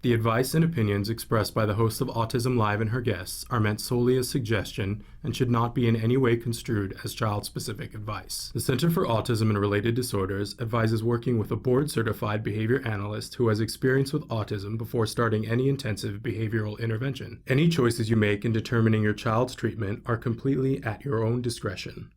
The advice and opinions expressed by the host of Autism Live and her guests are meant solely as suggestion and should not be in any way construed as child-specific advice. The Center for Autism and Related Disorders advises working with a board-certified behavior analyst who has experience with autism before starting any intensive behavioral intervention. Any choices you make in determining your child's treatment are completely at your own discretion.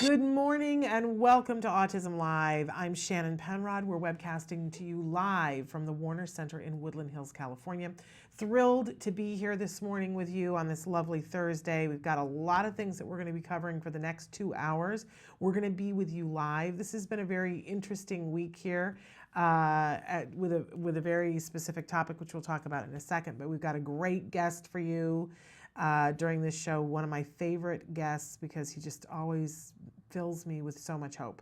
Good morning and welcome to Autism Live. I'm Shannon Penrod. We're webcasting to you live from the Warner Center in Woodland Hills, California. Thrilled to be here this morning with you on this lovely Thursday. We've got a lot of things that we're going to be covering for the next 2 hours. We're going to be with you live. This has been a very interesting week here with a very specific topic, which we'll talk about in a second. But we've got a great guest for you during this show, one of my favorite guests because he just always fills me with so much hope.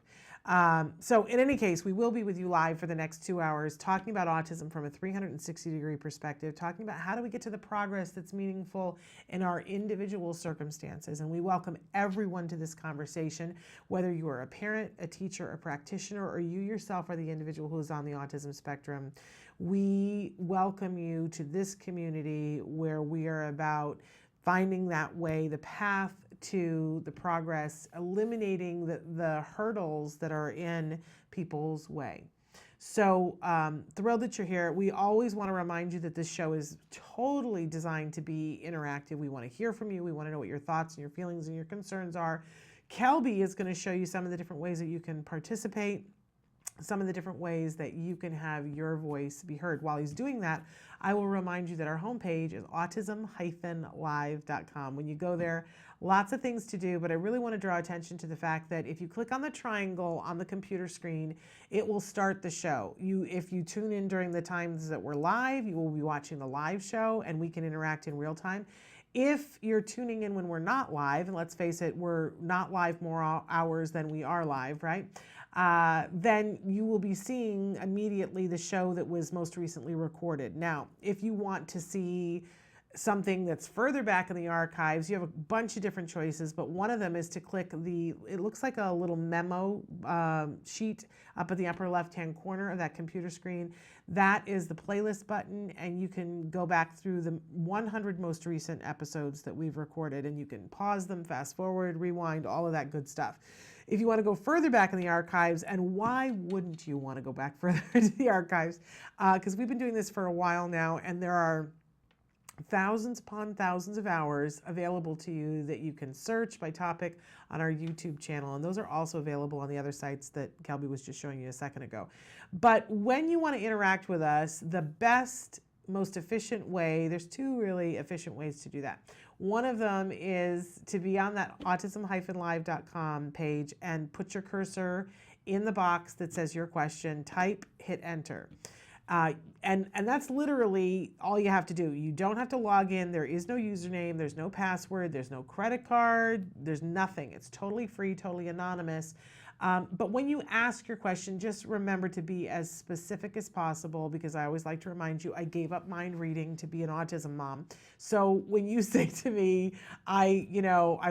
So in any case, we will be with you live for the next 2 hours talking about autism from a 360-degree perspective, talking about how do we get to the progress that's meaningful in our individual circumstances. And we welcome everyone to this conversation, whether you are a parent, a teacher, a practitioner, or you yourself are the individual who is on the autism spectrum. We welcome you to this community where we are about finding that way, the path to the progress, eliminating the hurdles that are in people's way. So thrilled that you're here. We always want to remind you that this show is totally designed to be interactive. We want to hear from you. We want to know what your thoughts and your feelings and your concerns are. Kelby is going to show you some of the different ways that you can participate, some of the different ways that you can have your voice be heard. While he's doing that, I will remind you that our homepage is autism-live.com. When you go there, lots of things to do, but I really want to draw attention to the fact that if you click on the triangle on the computer screen, it will start the show. If you tune in during the times that we're live, you will be watching the live show and we can interact in real time. If you're tuning in when we're not live, and let's face it, we're not live more hours than we are live, right? Then you will be seeing immediately the show that was most recently recorded. Now, if you want to see something that's further back in the archives, you have a bunch of different choices, but one of them is to click it looks like a little memo sheet up at the upper left-hand corner of that computer screen. That is the playlist button, and you can go back through the 100 most recent episodes that we've recorded, and you can pause them, fast forward, rewind, all of that good stuff. If you want to go further back in the archives, and why wouldn't you want to go back further into the archives? Because we've been doing this for a while now, and there are thousands upon thousands of hours available to you that you can search by topic on our YouTube channel. And those are also available on the other sites that Kelby was just showing you a second ago. But when you want to interact with us, the best, most efficient way, there's two really efficient ways to do that. One of them is to be on that autism-live.com page and put your cursor in the box that says your question, type, hit enter. And that's literally all you have to do. You don't have to log in. There is no username. There's no password. There's no credit card. There's nothing. It's totally free, totally anonymous. But when you ask your question, just remember to be as specific as possible, because I always like to remind you, I gave up mind reading to be an autism mom. So when you say to me, I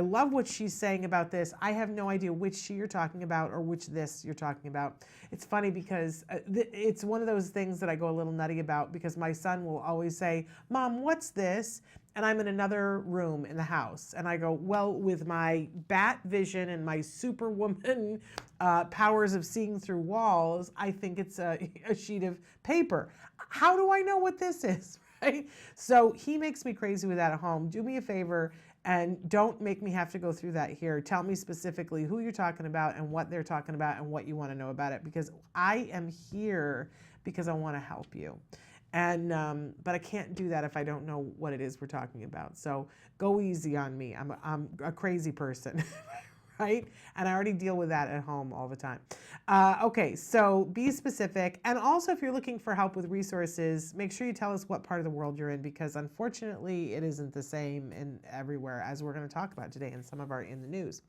love what she's saying about this, I have no idea which she you're talking about or which this you're talking about. It's funny because it's one of those things that I go a little nutty about, because my son will always say, Mom, what's this? And I'm in another room in the house. And I go, well, with my bat vision and my superwoman powers of seeing through walls, I think it's a sheet of paper. How do I know what this is, right? So he makes me crazy with that at home. Do me a favor and don't make me have to go through that here. Tell me specifically who you're talking about and what they're talking about and what you want to know about it, because I am here because I want to help you. And but I can't do that if I don't know what it is we're talking about. So go easy on me. I'm a crazy person, right? And I already deal with that at home all the time. Okay, so be specific. And also, if you're looking for help with resources, make sure you tell us what part of the world you're in, because unfortunately, it isn't the same in everywhere, as we're going to talk about today in some of our In the News.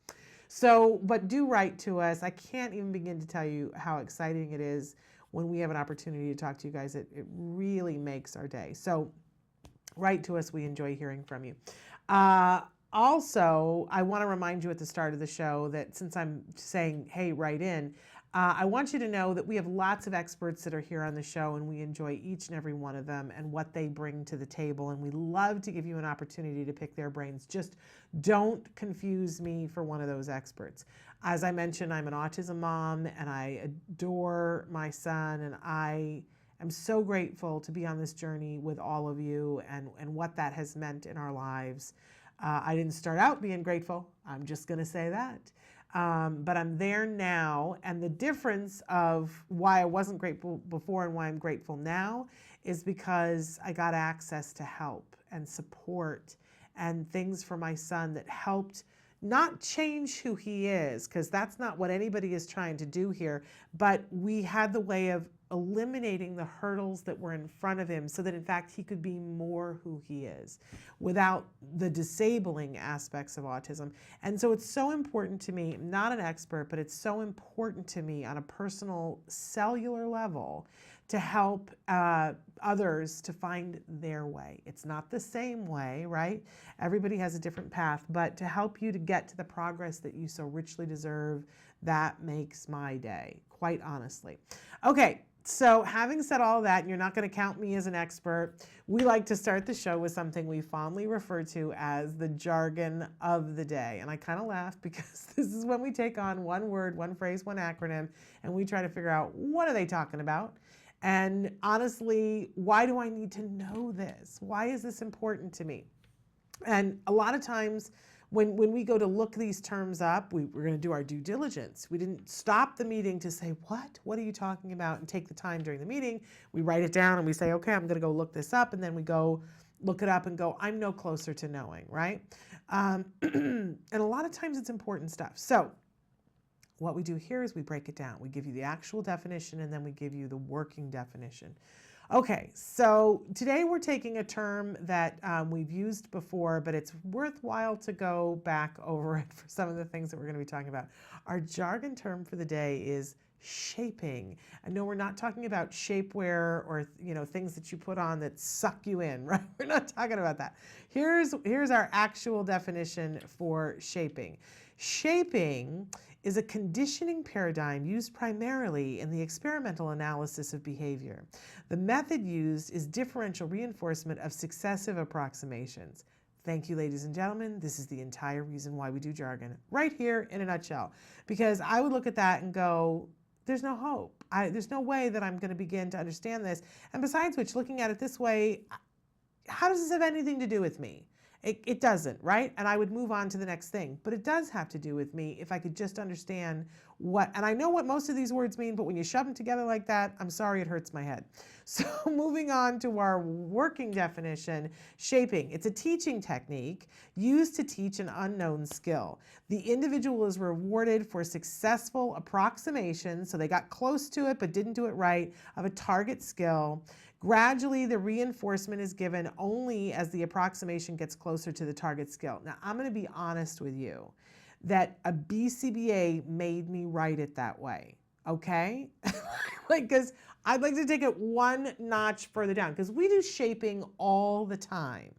So, but do write to us. I can't even begin to tell you how exciting it is when we have an opportunity to talk to you guys. It really makes our day. So write to us. We enjoy hearing from you. Also, I want to remind you at the start of the show that since I'm saying, hey, write in, I want you to know that we have lots of experts that are here on the show, and we enjoy each and every one of them and what they bring to the table. And we love to give you an opportunity to pick their brains. Just don't confuse me for one of those experts. As I mentioned, I'm an autism mom, and I adore my son, and I'm so grateful to be on this journey with all of you and what that has meant in our lives. I didn't start out being grateful. I'm just going to say that. But I'm there now. And the difference of why I wasn't grateful before and why I'm grateful now is because I got access to help and support and things for my son that helped not change who he is, because that's not what anybody is trying to do here, but we had the way of eliminating the hurdles that were in front of him so that in fact he could be more who he is without the disabling aspects of autism. And so it's so important to me, I'm not an expert, but it's so important to me on a personal cellular level to help others to find their way. It's not the same way, right? Everybody has a different path, but to help you to get to the progress that you so richly deserve, that makes my day, quite honestly. Okay. So having said all that, and you're not going to count me as an expert, we like to start the show with something we fondly refer to as the jargon of the day. And I kind of laugh because this is when we take on one word, one phrase, one acronym, and we try to figure out what are they talking about? And honestly, why do I need to know this? Why is this important to me? And a lot of times when we go to look these terms up, we're going to do our due diligence. We didn't stop the meeting to say, what are you talking about? And take the time during the meeting. We write it down and we say, okay, I'm going to go look this up. And then we go look it up and go, I'm no closer to knowing, right? And a lot of times it's important stuff. So what we do here is we break it down. We give you the actual definition and then we give you the working definition. Okay, so today we're taking a term that we've used before, but it's worthwhile to go back over it for some of the things that we're going to be talking about. Our jargon term for the day is shaping. I know we're not talking about shapewear or things that you put on that suck you in, right? We're not talking about that. Here's our actual definition for shaping. Shaping is a conditioning paradigm used primarily in the experimental analysis of behavior. The method used is differential reinforcement of successive approximations. Thank you, ladies and gentlemen. This is the entire reason why we do jargon, right here in a nutshell. Because I would look at that and go, there's no hope. There's no way that I'm going to begin to understand this. And besides which, looking at it this way, how does this have anything to do with me? It doesn't, right? And I would move on to the next thing. But it does have to do with me if I could just understand what, and I know what most of these words mean, but when you shove them together like that, I'm sorry, it hurts my head. So moving on to our working definition, shaping. It's a teaching technique used to teach an unknown skill. The individual is rewarded for successful approximation, so they got close to it but didn't do it right, of a target skill. Gradually, the reinforcement is given only as the approximation gets closer to the target skill. Now, I'm going to be honest with you that a BCBA made me write it that way, okay? Because I'd like to take it one notch further down, because we do shaping all the time.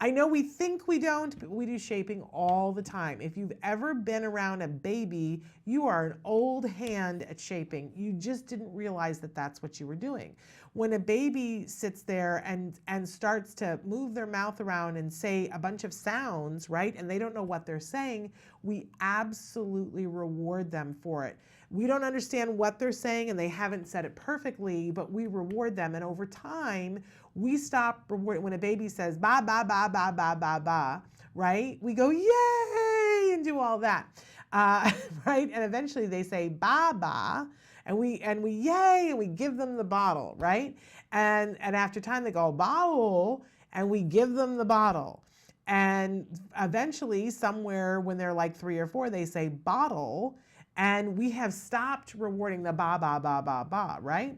I know we think we don't, but we do shaping all the time. If you've ever been around a baby, you are an old hand at shaping. You just didn't realize that that's what you were doing. When a baby sits there and starts to move their mouth around and say a bunch of sounds, right, and they don't know what they're saying, we absolutely reward them for it. We don't understand what they're saying and they haven't said it perfectly, but we reward them. And over time, we stop reward when a baby says ba ba ba ba ba ba ba, right? We go yay and do all that, right? And eventually they say ba ba, and we yay and we give them the bottle, right? And after time they go bottle, and we give them the bottle. And eventually, somewhere when they're like 3 or 4, they say bottle. And we have stopped rewarding the ba, ba, ba, ba, ba, right?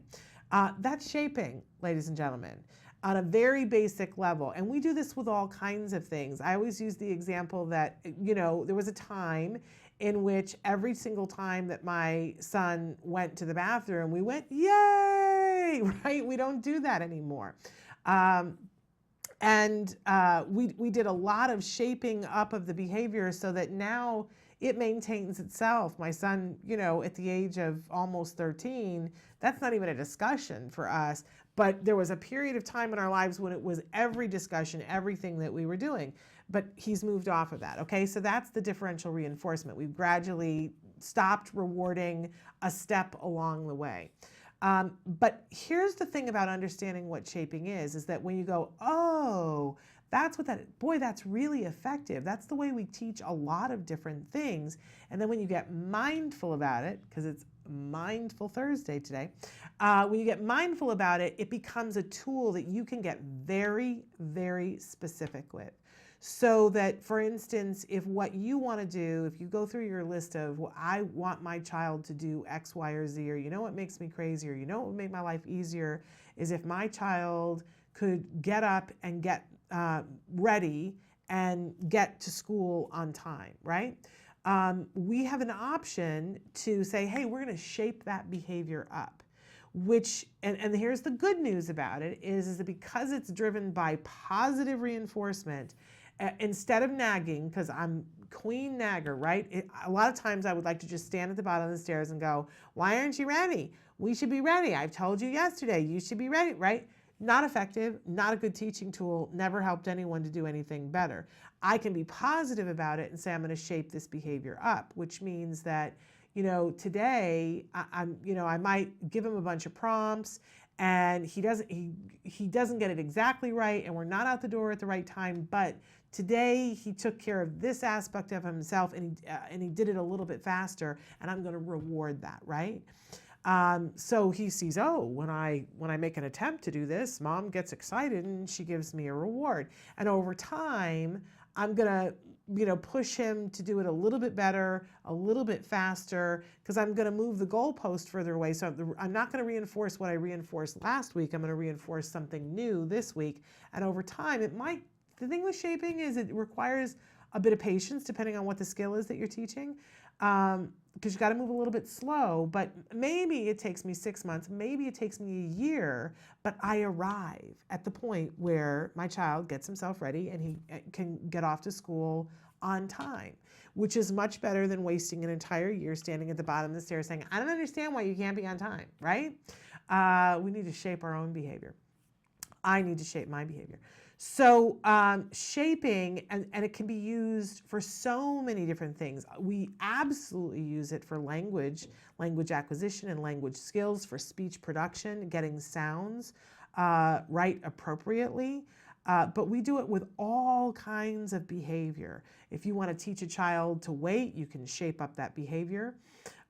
That's shaping, ladies and gentlemen, on a very basic level. And we do this with all kinds of things. I always use the example that, there was a time in which every single time that my son went to the bathroom, we went, yay, right? We don't do that anymore. We did a lot of shaping up of the behavior so that now it maintains itself. My son, at the age of almost 13, that's not even a discussion for us. But there was a period of time in our lives when it was every discussion, everything that we were doing. But he's moved off of that, okay? So that's the differential reinforcement. We've gradually stopped rewarding a step along the way. But here's the thing about understanding what shaping is that when you go, oh, that's what that's really effective. That's the way we teach a lot of different things. And then when you get mindful about it, because it's Mindful Thursday today, when you get mindful about it, it becomes a tool that you can get very, very specific with. So that, for instance, if what you want to do, if you go through your list of, well, I want my child to do X, Y, or Z, or what makes me crazy, or what would make my life easier, is if my child could get up and get ready and get to school on time, right? We have an option to say, hey, we're going to shape that behavior up. Which, and here's the good news about it, is that because it's driven by positive reinforcement, instead of nagging, because I'm queen nagger, right? A lot of times I would like to just stand at the bottom of the stairs and go, why aren't you ready? We should be ready. I've told you yesterday, you should be ready, right? Not effective, not a good teaching tool, never helped anyone to do anything better. I can be positive about it and say, I'm going to shape this behavior up, which means that, today I might give him a bunch of prompts and he doesn't get it exactly right, and we're not out the door at the right time, but today he took care of this aspect of himself and he did it a little bit faster, and I'm going to reward that, right? So he sees, oh, when I make an attempt to do this, mom gets excited and she gives me a reward. And over time, I'm going to push him to do it a little bit better, a little bit faster, because I'm going to move the goalpost further away. So I'm not going to reinforce what I reinforced last week. I'm going to reinforce something new this week. And over time, the thing with shaping is it requires a bit of patience depending on what the skill is that you're teaching. Because you got to move a little bit slow, but maybe it takes me 6 months, maybe it takes me a year, but I arrive at the point where my child gets himself ready and he can get off to school on time, which is much better than wasting an entire year standing at the bottom of the stairs saying, I don't understand why you can't be on time, right? We need to shape our own behavior. I need to shape my behavior. So shaping, and it can be used for so many different things. We absolutely use it for language acquisition and language skills, for speech production, getting sounds right appropriately. But we do it with all kinds of behavior. If you want to teach a child to wait, you can shape up that behavior.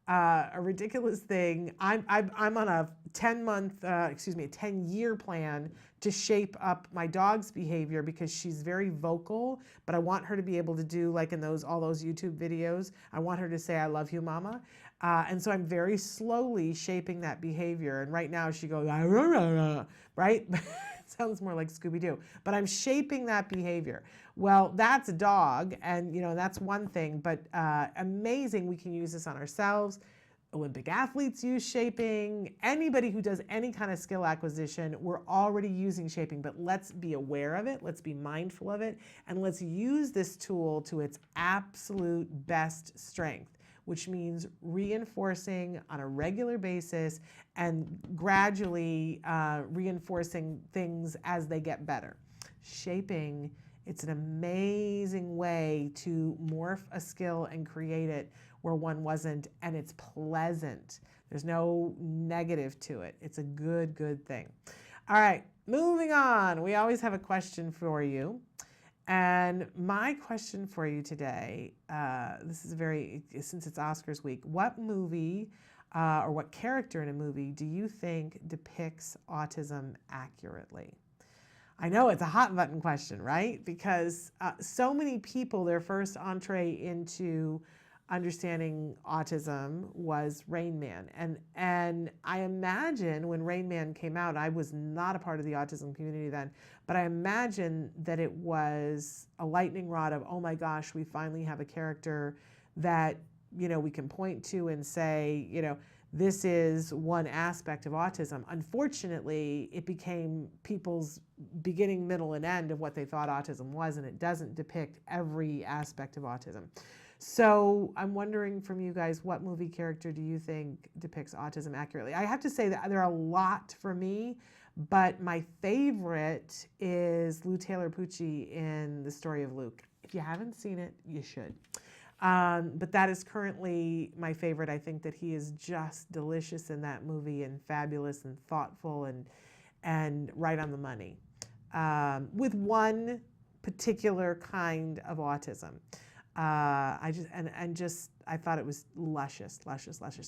A ridiculous thing. I'm on a 10-year plan to shape up my dog's behavior because she's very vocal, but I want her to be able to do, like in all those YouTube videos, I want her to say, I love you, mama. And so I'm very slowly shaping that behavior. And right now she goes, rah, rah, rah, right? Sounds more like Scooby-Doo, but I'm shaping that behavior. Well, that's a dog, and that's one thing, but amazing, we can use this on ourselves. Olympic athletes use shaping. Anybody who does any kind of skill acquisition, we're already using shaping, but let's be aware of it, let's be mindful of it, and let's use this tool to its absolute best strength, which means reinforcing on a regular basis and gradually reinforcing things as they get better. Shaping, it's an amazing way to morph a skill and create it where one wasn't, and it's pleasant. There's no negative to it. It's a good thing. All right, moving on. We always have a question for you. And my question for you today, this is since it's Oscars week, what movie or what character in a movie do you think depicts autism accurately? I know it's a hot button question, right? Because so many people, their first entree into understanding autism was Rain Man. And I imagine when Rain Man came out, I was not a part of the autism community then, but I imagine that it was a lightning rod of, oh my gosh, we finally have a character that, you know, we can point to and say, you know, this is one aspect of autism. Unfortunately, it became people's beginning, middle, and end of what they thought autism was, and it doesn't depict every aspect of autism. So I'm wondering from you guys, what movie character do you think depicts autism accurately? I have to say that there are a lot for me, but my favorite is Lou Taylor Pucci in The Story of Luke. If you haven't seen it, you should. But that is currently my favorite. I think that he is just delicious in that movie and fabulous and thoughtful and right on the money. With one particular kind of autism. I thought it was luscious.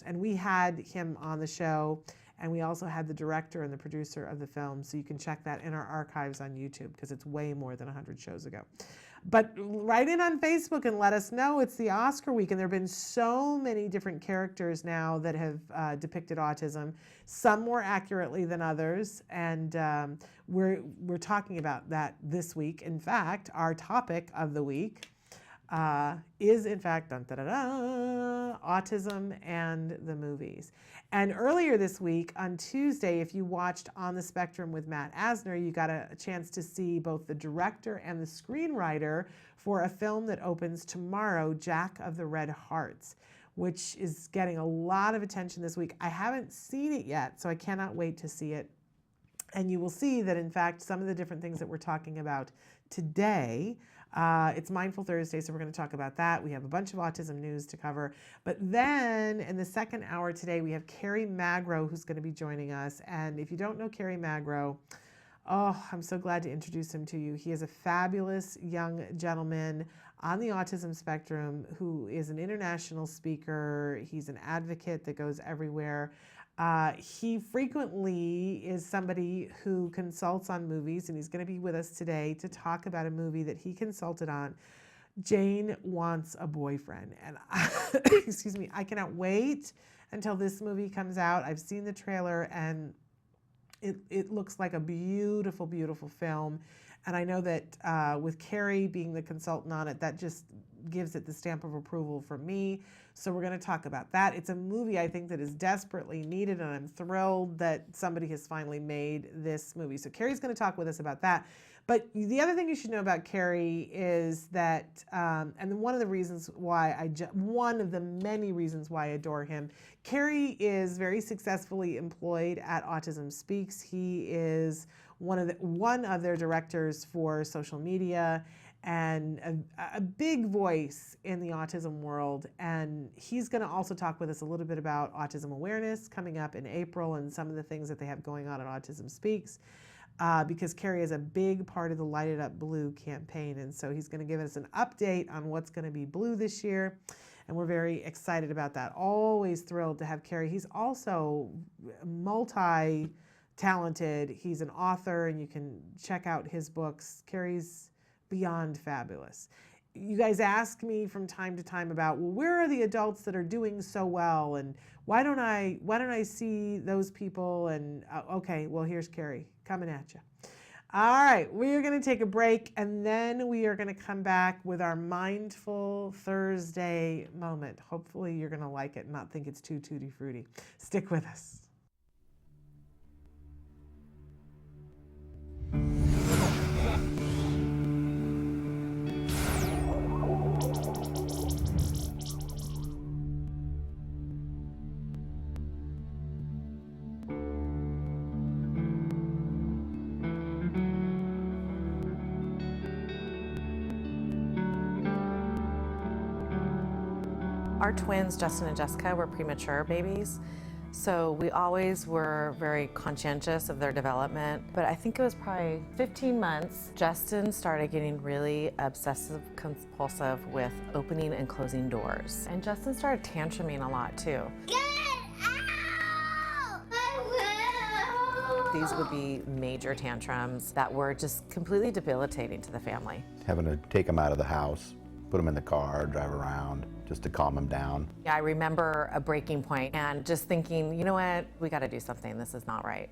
And we had him on the show, and we also had the director and the producer of the film, so you can check that in our archives on YouTube because it's way more than 100 shows ago. But write in on Facebook and let us know. It's the Oscar week, and there have been so many different characters now that have depicted autism, some more accurately than others, and we're talking about that this week. In fact, our topic of the week is in fact autism and the movies. And earlier this week on Tuesday, if you watched On the Spectrum with Matt Asner, you got a chance to see both the director and the screenwriter for a film that opens tomorrow, Jack of the Red Hearts, which is getting a lot of attention this week. I haven't seen it yet, so I cannot wait to see it. And you will see that, in fact, some of the different things that we're talking about today, it's Mindful Thursday, so we're going to talk about that. We have a bunch of autism news to cover. But then in the second hour today, we have Carrie Magro, who's going to be joining us. And if you don't know Carrie Magro, oh, I'm so glad to introduce him to you. He is a fabulous young gentleman on the autism spectrum who is an international speaker. He's an advocate that goes everywhere. He frequently is somebody who consults on movies, and he's going to be with us today to talk about a movie that he consulted on. Jane Wants a Boyfriend. And excuse me, I cannot wait until this movie comes out. I've seen the trailer, and it looks like a beautiful, beautiful film. And I know that with Carrie being the consultant on it, that just gives it the stamp of approval from me. So we're going to talk about that. It's a movie I think that is desperately needed, and I'm thrilled that somebody has finally made this movie. So Carrie's going to talk with us about that. But the other thing you should know about Carrie is that, and one of the reasons why one of the many reasons why I adore him, Carrie is very successfully employed at Autism Speaks. He is one of their directors for social media, and a big voice in the autism world. And he's going to also talk with us a little bit about autism awareness coming up in April and some of the things that they have going on at Autism Speaks, because Carrie is a big part of the Light It Up Blue campaign. And so he's going to give us an update on what's going to be blue this year. And we're very excited about that. Always thrilled to have Carrie. He's also multi-talented. He's an author, and you can check out his books. Carrie's beyond fabulous. You guys ask me from time to time about, well, where are the adults that are doing so well, and why don't I see those people? And okay, well, here's Carrie coming at you. All right, we are going to take a break, and then we are going to come back with our Mindful Thursday moment. Hopefully you're going to like it and not think it's too tutti frutti. Stick with us. Our twins, Justin and Jessica, were premature babies, so we always were very conscientious of their development. But I think it was probably 15 months, Justin started getting really obsessive compulsive with opening and closing doors. And Justin started tantruming a lot too. Get out! I These would be major tantrums that were just completely debilitating to the family. Having to take him out of the house, put him in the car, drive around, just to calm him down. I remember a breaking point and just thinking, you know what, we got to do something. This is not right.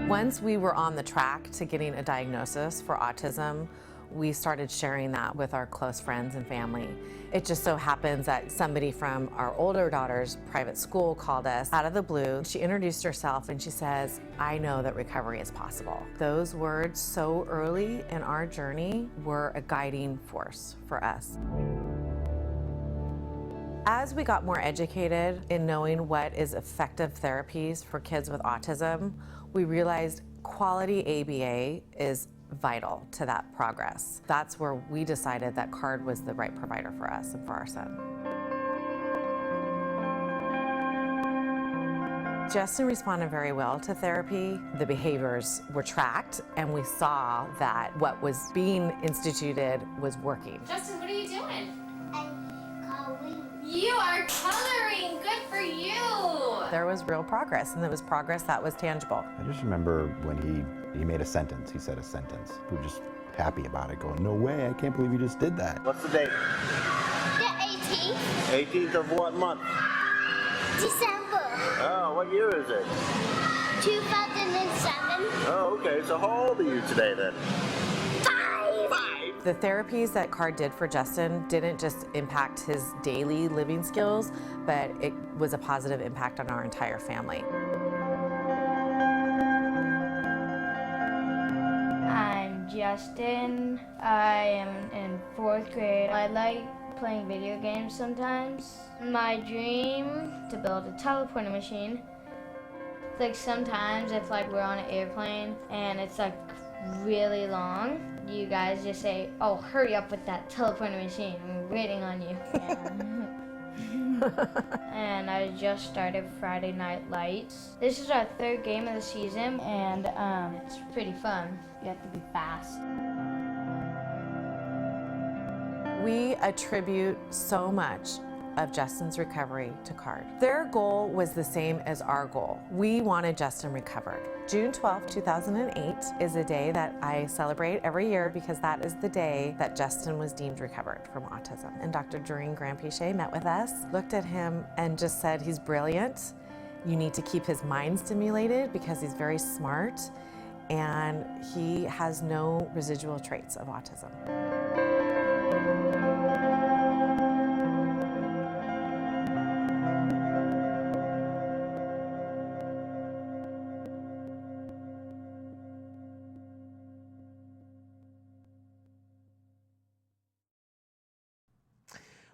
Once we were on the track to getting a diagnosis for autism, we started sharing that with our close friends and family. It just so happens that somebody from our older daughter's private school called us out of the blue. She introduced herself and she says, I know that recovery is possible. Those words so early in our journey were a guiding force for us. As we got more educated in knowing what is effective therapies for kids with autism, we realized quality ABA is vital to that progress. That's where we decided that CARD was the right provider for us and for our son. Justin responded very well to therapy. The behaviors were tracked and we saw that what was being instituted was working. Justin, what are you doing? I'm coloring. You are coloring. Good for you. There was real progress, and there was progress that was tangible. I just remember when he made a sentence, he said a sentence. We were just happy about it, going, no way, I can't believe you just did that. What's the date? The 18th 18th of what month? December Oh, what year is it? 2007. Oh, okay. So how old are you today then? 5. The therapies that CARD did for Justin didn't just impact his daily living skills, but it was a positive impact on our entire family. I'm Justin. I am in 4th grade. I like playing video games sometimes. My dream to build a teleporter machine. Like sometimes if like we're on an airplane and it's like really long, you guys just say, oh, hurry up with that teleporter machine. I'm waiting on you. And I just started Friday Night Lights. This is our 3rd game of the season, and it's pretty fun. You have to be fast. We attribute so much of Justin's recovery to CARD. Their goal was the same as our goal. We wanted Justin recovered. June 12, 2008 is a day that I celebrate every year because that is the day that Justin was deemed recovered from autism. And Dr. Doreen Grandpichet met with us, looked at him and just said, he's brilliant. You need to keep his mind stimulated because he's very smart and he has no residual traits of autism.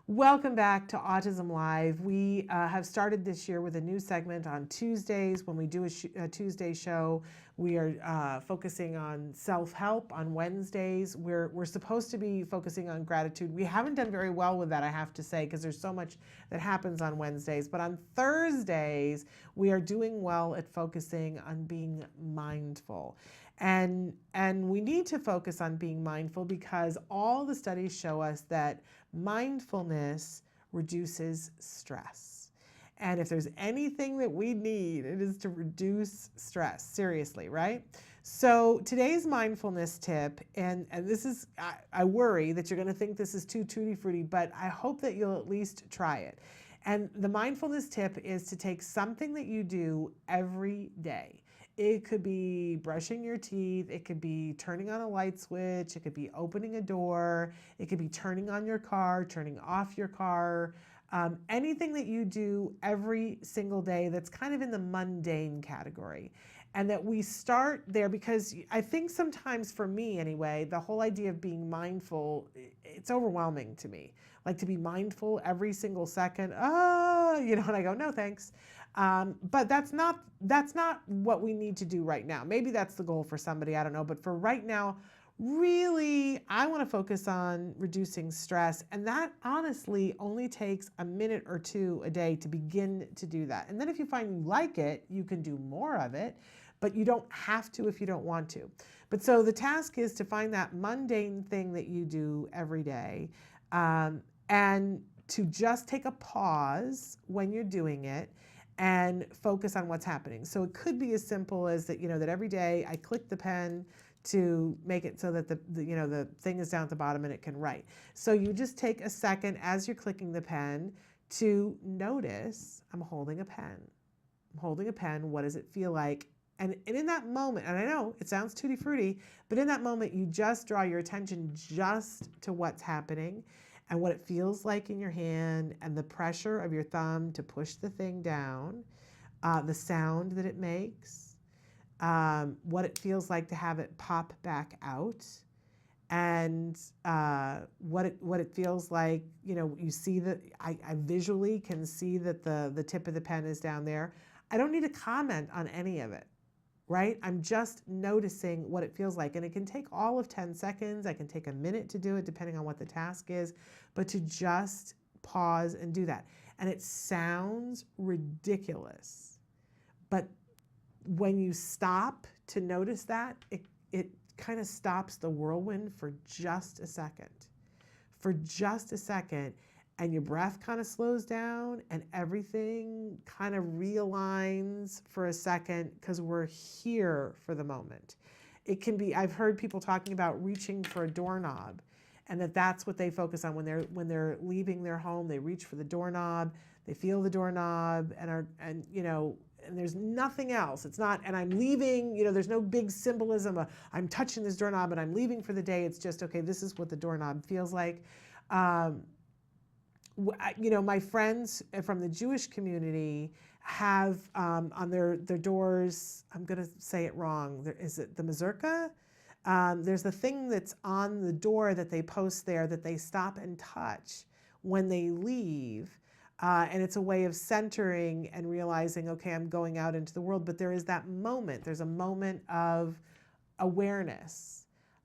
Welcome back to Autism Live. We have started this year with a new segment on Tuesdays. When we do a Tuesday show, we are focusing on self-help. On Wednesdays, we're supposed to be focusing on gratitude. We haven't done very well with that, I have to say, because there's so much that happens on Wednesdays. But on Thursdays, we are doing well at focusing on being mindful. And we need to focus on being mindful because all the studies show us that mindfulness reduces stress. And if there's anything that we need, it is to reduce stress, seriously, right? So today's mindfulness tip, and this is, I worry that you're gonna think this is too tutti frutti, but I hope that you'll at least try it. And the mindfulness tip is to take something that you do every day. It could be brushing your teeth, it could be turning on a light switch, it could be opening a door, it could be turning on your car, turning off your car, anything that you do every single day that's kind of in the mundane category. And that we start there because I think sometimes for me anyway, the whole idea of being mindful, it's overwhelming to me. Like to be mindful every single second, and I go, no thanks. But that's not what we need to do right now. Maybe that's the goal for somebody, I don't know. But for right now, really, I want to focus on reducing stress. And that honestly only takes a minute or two a day to begin to do that. And then if you find you like it, you can do more of it, but you don't have to if you don't want to. But so the task is to find that mundane thing that you do every day, and to just take a pause when you're doing it and focus on what's happening. So it could be as simple as that, that every day I click the pen to make it so that the thing is down at the bottom and it can write. So you just take a second as you're clicking the pen to notice, I'm holding a pen. I'm holding a pen. What does it feel like? And in that moment, and I know it sounds tutti frutti, but in that moment, you just draw your attention just to what's happening and what it feels like in your hand and the pressure of your thumb to push the thing down, the sound that it makes, what it feels like to have it pop back out, and what it feels like. You see that I visually can see that the tip of the pen is down there. I don't need to comment on any of it. Right? I'm just noticing what it feels like. And it can take all of 10 seconds. I can take a minute to do it depending on what the task is, but to just pause and do that. And it sounds ridiculous, but when you stop to notice that, it kind of stops the whirlwind for just a second. For just a second. And your breath kind of slows down and everything kind of realigns for a second because we're here for the moment. It can be, I've heard people talking about reaching for a doorknob, and that's what they focus on when they're leaving their home. They reach for the doorknob, they feel the doorknob, and there's nothing else. It's not, and I'm leaving, there's no big symbolism of I'm touching this doorknob and I'm leaving for the day. It's just, okay, this is what the doorknob feels like. My friends from the Jewish community have on their doors, I'm going to say it wrong, is it the mazurka? There's the thing that's on the door that they post there that they stop and touch when they leave. And it's a way of centering and realizing, okay, I'm going out into the world. But there is that moment. There's a moment of awareness.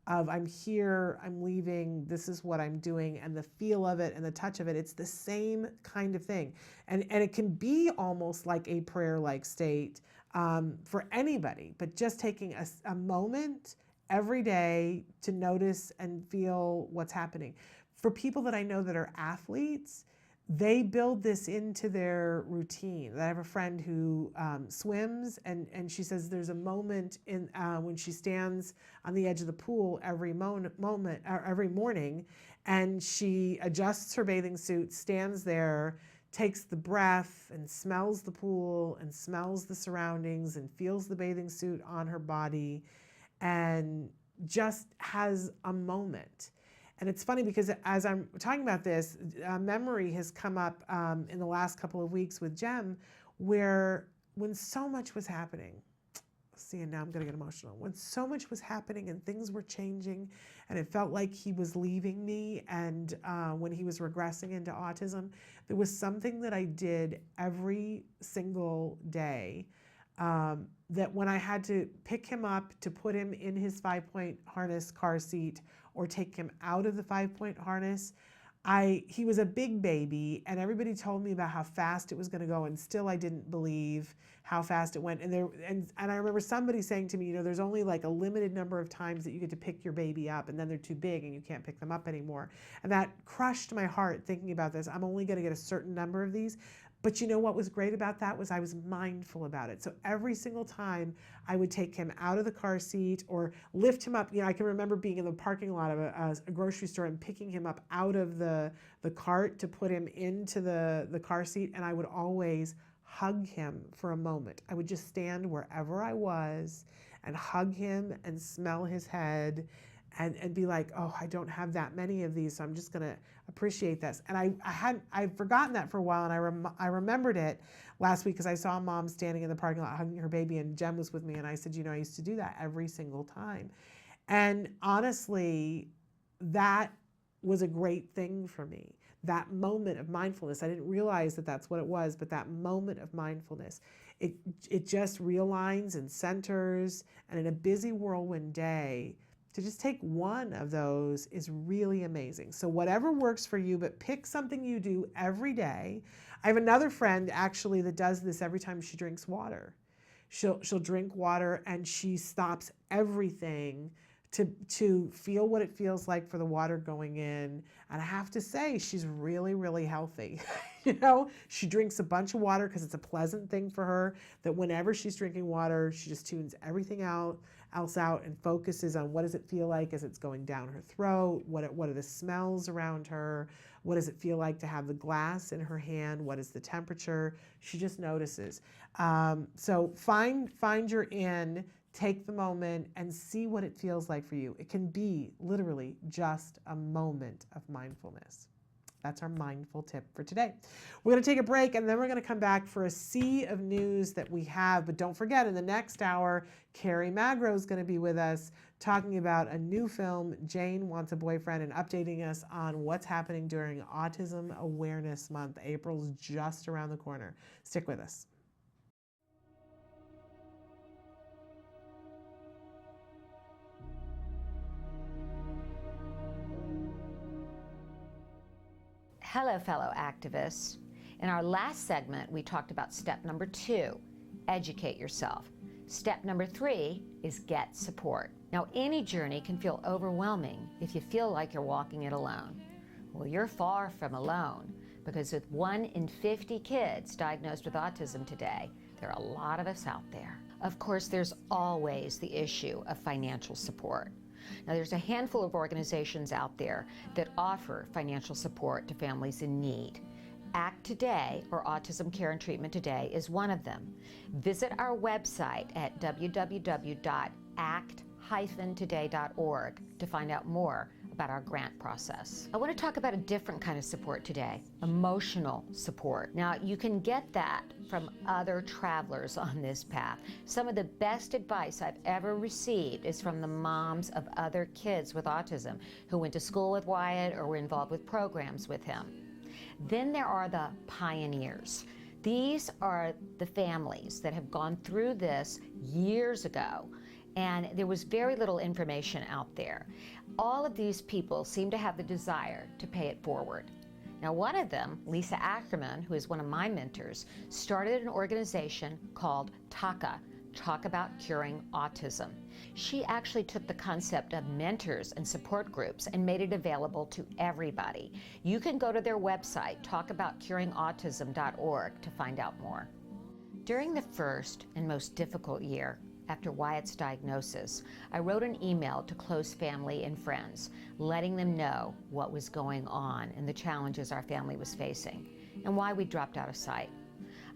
Of I'm here, I'm leaving, this is what I'm doing, and the feel of it and the touch of it, it's the same kind of thing. And it can be almost like a prayer-like state for anybody, but just taking a moment every day to notice and feel what's happening. For people that I know that are athletes, they build this into their routine. I have a friend who swims, and she says there's a moment when she stands on the edge of the pool every morning, and she adjusts her bathing suit, stands there, takes the breath, and smells the pool, and smells the surroundings, and feels the bathing suit on her body, and just has a moment. And it's funny because as I'm talking about this, memory has come up in the last couple of weeks with Jem, where when so much was happening, see, and now I'm going to get emotional, when so much was happening and things were changing and it felt like he was leaving me, and when he was regressing into autism, there was something that I did every single day that when I had to pick him up to put him in his 5-point harness car seat or take him out of the 5-point harness, he was a big baby, and everybody told me about how fast it was going to go, and still I didn't believe how fast it went. And I remember somebody saying to me, there's only like a limited number of times that you get to pick your baby up, and then they're too big and you can't pick them up anymore. And that crushed my heart thinking about this. I'm only going to get a certain number of these. But what was great about that was I was mindful about it. So every single time I would take him out of the car seat or lift him up. I can remember being in the parking lot of a grocery store and picking him up out of the cart to put him into the car seat. And I would always hug him for a moment. I would just stand wherever I was and hug him and smell his head and be like, oh, I don't have that many of these, so I'm just going to appreciate this. And I'd forgotten that for a while, and I remembered it last week because I saw Mom standing in the parking lot hugging her baby, and Jem was with me, and I said, I used to do that every single time. And honestly, that was a great thing for me. That moment of mindfulness, I didn't realize that that's what it was, but that moment of mindfulness, it just realigns and centers, and in a busy whirlwind day, to just take one of those is really amazing. So whatever works for you, but pick something you do every day. I have another friend actually that does this every time she drinks water. She'll drink water and she stops everything to feel what it feels like for the water going in. And I have to say, she's really, really healthy. You know, she drinks a bunch of water because it's a pleasant thing for her, that whenever she's drinking water, she just tunes everything else out and focuses on what does it feel like as it's going down her throat, what are the smells around her, what does it feel like to have the glass in her hand, what is the temperature. She just notices. So find your in, take the moment and see what it feels like for you. It can be literally just a moment of mindfulness. That's our mindful tip for today. We're going to take a break and then we're going to come back for a sea of news that we have. But don't forget, in the next hour, Carrie Magro is going to be with us talking about a new film, Jane Wants a Boyfriend, and updating us on what's happening during Autism Awareness Month. April's just around the corner. Stick with us. Hello, fellow activists. In our last segment, we talked about step number 2, educate yourself. Step number 3 is get support. Now, any journey can feel overwhelming if you feel like you're walking it alone. Well, you're far from alone, because with 1 in 50 kids diagnosed with autism today, there are a lot of us out there. Of course, there's always the issue of financial support. Now, there's a handful of organizations out there that offer financial support to families in need. ACT Today, or Autism Care and Treatment Today, is one of them. Visit our website at www.act-today.org to find out more about our grant process. I want to talk about a different kind of support today, emotional support. Now, you can get that from other travelers on this path. Some of the best advice I've ever received is from the moms of other kids with autism who went to school with Wyatt or were involved with programs with him. Then there are the pioneers. These are the families that have gone through this years ago, and there was very little information out there. All of these people seem to have the desire to pay it forward. Now, one of them, Lisa Ackerman, who is one of my mentors, started an organization called TACA, Talk About Curing Autism. She actually took the concept of mentors and support groups and made it available to everybody. You can go to their website, talkaboutcuringautism.org, to find out more. During the first and most difficult year after Wyatt's diagnosis, I wrote an email to close family and friends, letting them know what was going on and the challenges our family was facing, and why we dropped out of sight.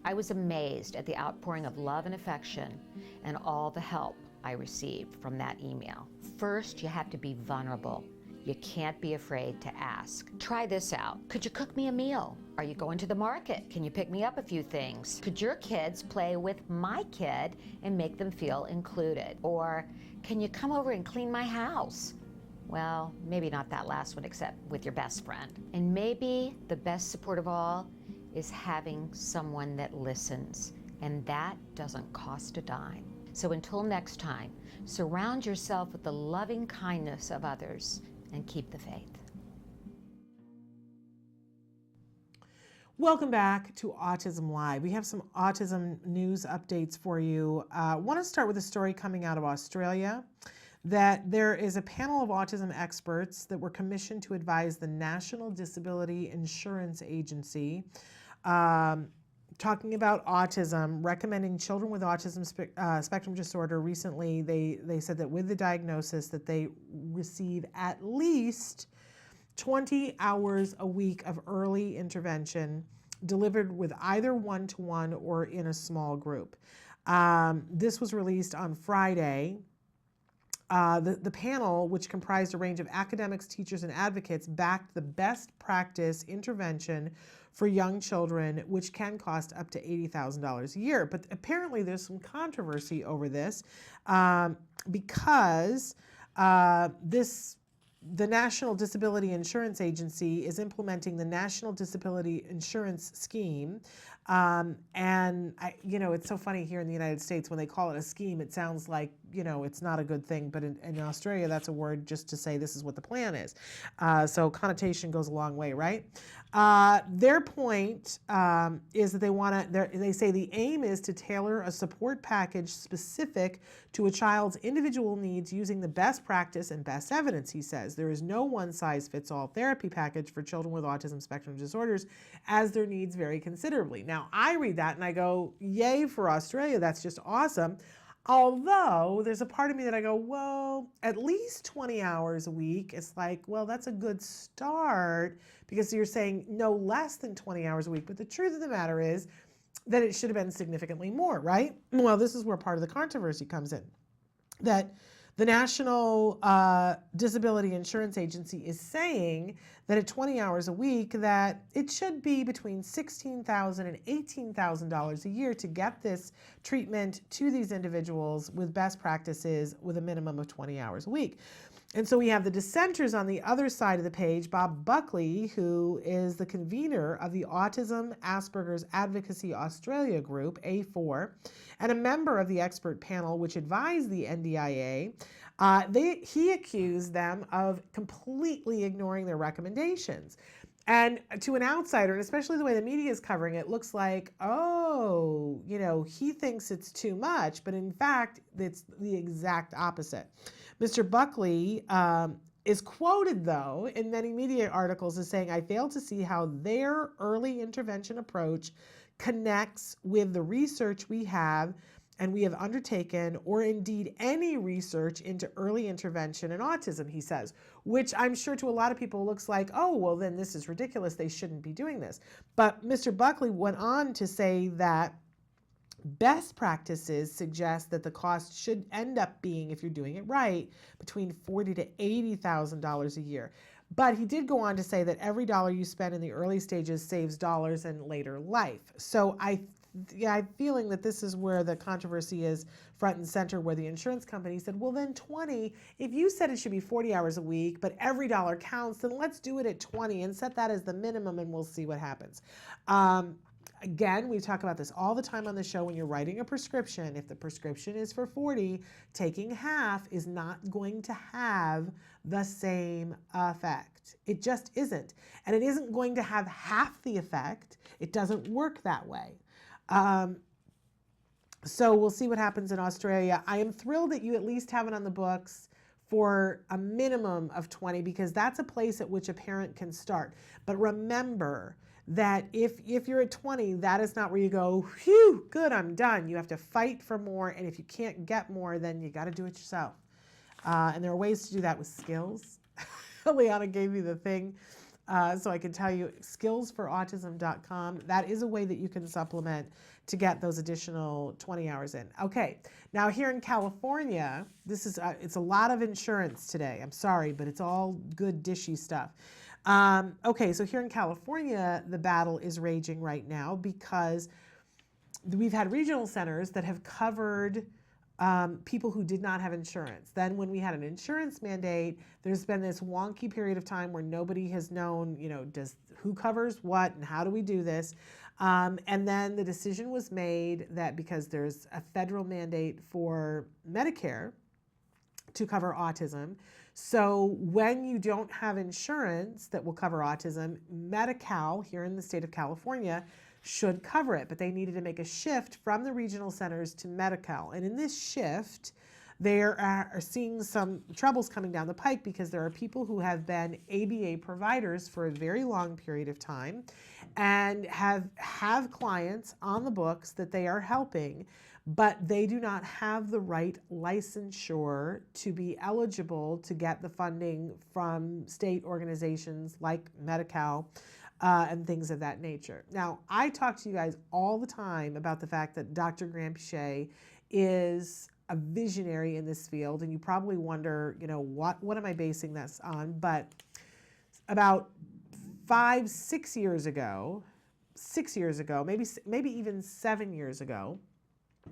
I was amazed at the outpouring of love and affection and all the help I received from that email. First, you have to be vulnerable. You can't be afraid to ask. Try this out. Could you cook me a meal? Are you going to the market? Can you pick me up a few things? Could your kids play with my kid and make them feel included? Or can you come over and clean my house? Well, maybe not that last one, except with your best friend. And maybe the best support of all is having someone that listens, and that doesn't cost a dime. So until next time, surround yourself with the loving kindness of others and keep the faith. Welcome back to Autism Live. We have some autism news updates for you. I want to start with a story coming out of Australia, that there is a panel of autism experts that were commissioned to advise the National Disability Insurance Agency, talking about autism, recommending children with autism spectrum disorder. Recently, they said that with the diagnosis that they receive at least 20 hours a week of early intervention delivered with either one-to-one or in a small group. This was released on Friday. The panel, which comprised a range of academics, teachers, and advocates, backed the best practice intervention for young children, which can cost up to $80,000 a year. But apparently there's some controversy over this because the National Disability Insurance Agency is implementing the National Disability Insurance Scheme, It's so funny here in the United States when they call it a scheme, it sounds like, it's not a good thing. But in Australia, that's a word just to say this is what the plan is. So connotation goes a long way, right? Their point is that they say the aim is to tailor a support package specific to a child's individual needs using the best practice and best evidence, he says. There is no one-size-fits-all therapy package for children with autism spectrum disorders, as their needs vary considerably. Now, I read that and I go, yay for Australia, that's just awesome. Although there's a part of me that I go, well, at least 20 hours a week. It's like, well, that's a good start because you're saying no less than 20 hours a week. But the truth of the matter is that it should have been significantly more, right? Well, this is where part of the controversy comes in. That the National Disability Insurance Agency is saying that at 20 hours a week that it should be between $16,000 and $18,000 a year to get this treatment to these individuals with best practices with a minimum of 20 hours a week. And so we have the dissenters on the other side of the page, Bob Buckley, who is the convener of the Autism Asperger's Advocacy Australia group, A4, and a member of the expert panel which advised the NDIA. He accused them of completely ignoring their recommendations. And to an outsider, and especially the way the media is covering it, looks like, oh, he thinks it's too much, but in fact, it's the exact opposite. Mr. Buckley is quoted, though, in many media articles as saying, I fail to see how their early intervention approach connects with the research we have undertaken, or indeed any research into early intervention in autism, he says, which I'm sure to a lot of people looks like, oh, well, then this is ridiculous. They shouldn't be doing this. But Mr. Buckley went on to say that best practices suggest that the cost should end up being, if you're doing it right, between $40,000 to $80,000 a year. But he did go on to say that every dollar you spend in the early stages saves dollars in later life. So I'm feeling that this is where the controversy is front and center, where the insurance company said, well, then 20, if you said it should be 40 hours a week, but every dollar counts, then let's do it at 20 and set that as the minimum and we'll see what happens. Again, we talk about this all the time on the show. When you're writing a prescription, if the prescription is for 40, taking half is not going to have the same effect. It just isn't. And it isn't going to have half the effect. It doesn't work that way. So we'll see what happens in Australia. I am thrilled that you at least have it on the books for a minimum of 20, because that's a place at which a parent can start. But remember that if you're at 20, that is not where you go, phew, good, I'm done. You have to fight for more, and if you can't get more, then you got to do it yourself. And there are ways to do that with skills. Liana gave me the thing, so I can tell you, skillsforautism.com. That is a way that you can supplement to get those additional 20 hours in. Okay, now here in California, this is it's a lot of insurance today. I'm sorry, but it's all good dishy stuff. Okay, so here in California, the battle is raging right now because we've had regional centers that have covered people who did not have insurance. Then when we had an insurance mandate, there's been this wonky period of time where nobody has known, who covers what and how do we do this? And then the decision was made that because there's a federal mandate for Medicare to cover autism, so when you don't have insurance that will cover autism, Medi-Cal here in the state of California should cover it, but they needed to make a shift from the regional centers to Medi-Cal. And in this shift, they are seeing some troubles coming down the pike because there are people who have been ABA providers for a very long period of time and have clients on the books that they are helping, but they do not have the right licensure to be eligible to get the funding from state organizations like Medi-Cal and things of that nature. Now, I talk to you guys all the time about the fact that Dr. Grampiche is a visionary in this field, and you probably wonder, what am I basing this on? But about 6 years ago, maybe even 7 years ago,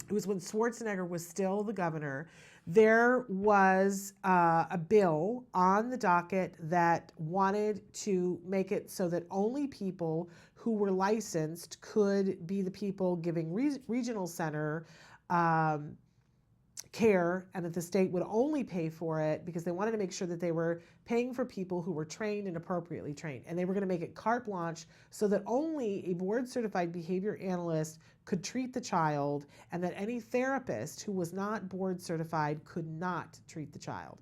it was when Schwarzenegger was still the governor, there was a bill on the docket that wanted to make it so that only people who were licensed could be the people giving regional center care, and that the state would only pay for it because they wanted to make sure that they were paying for people who were trained and appropriately trained. And they were going to make it carte blanche so that only a board certified behavior analyst could treat the child, and that any therapist who was not board certified could not treat the child.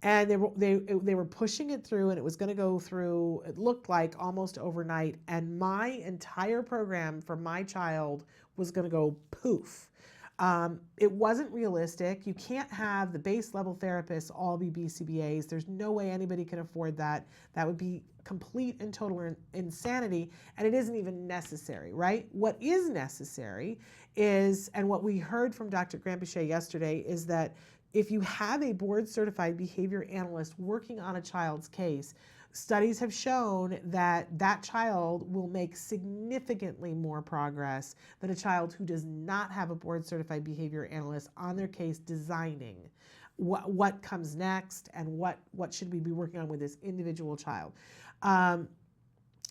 And they were pushing it through, and it was going to go through, it looked like almost overnight, and my entire program for my child was going to go poof. It wasn't realistic. You can't have the base level therapists all be BCBAs. There's no way anybody can afford that. That would be complete and total insanity, and it isn't even necessary, right? What is necessary is, and what we heard from Dr. Granpeesheh yesterday, is that if you have a board certified behavior analyst working on a child's case, studies have shown that that child will make significantly more progress than a child who does not have a board certified behavior analyst on their case designing what comes next and what should we be working on with this individual child.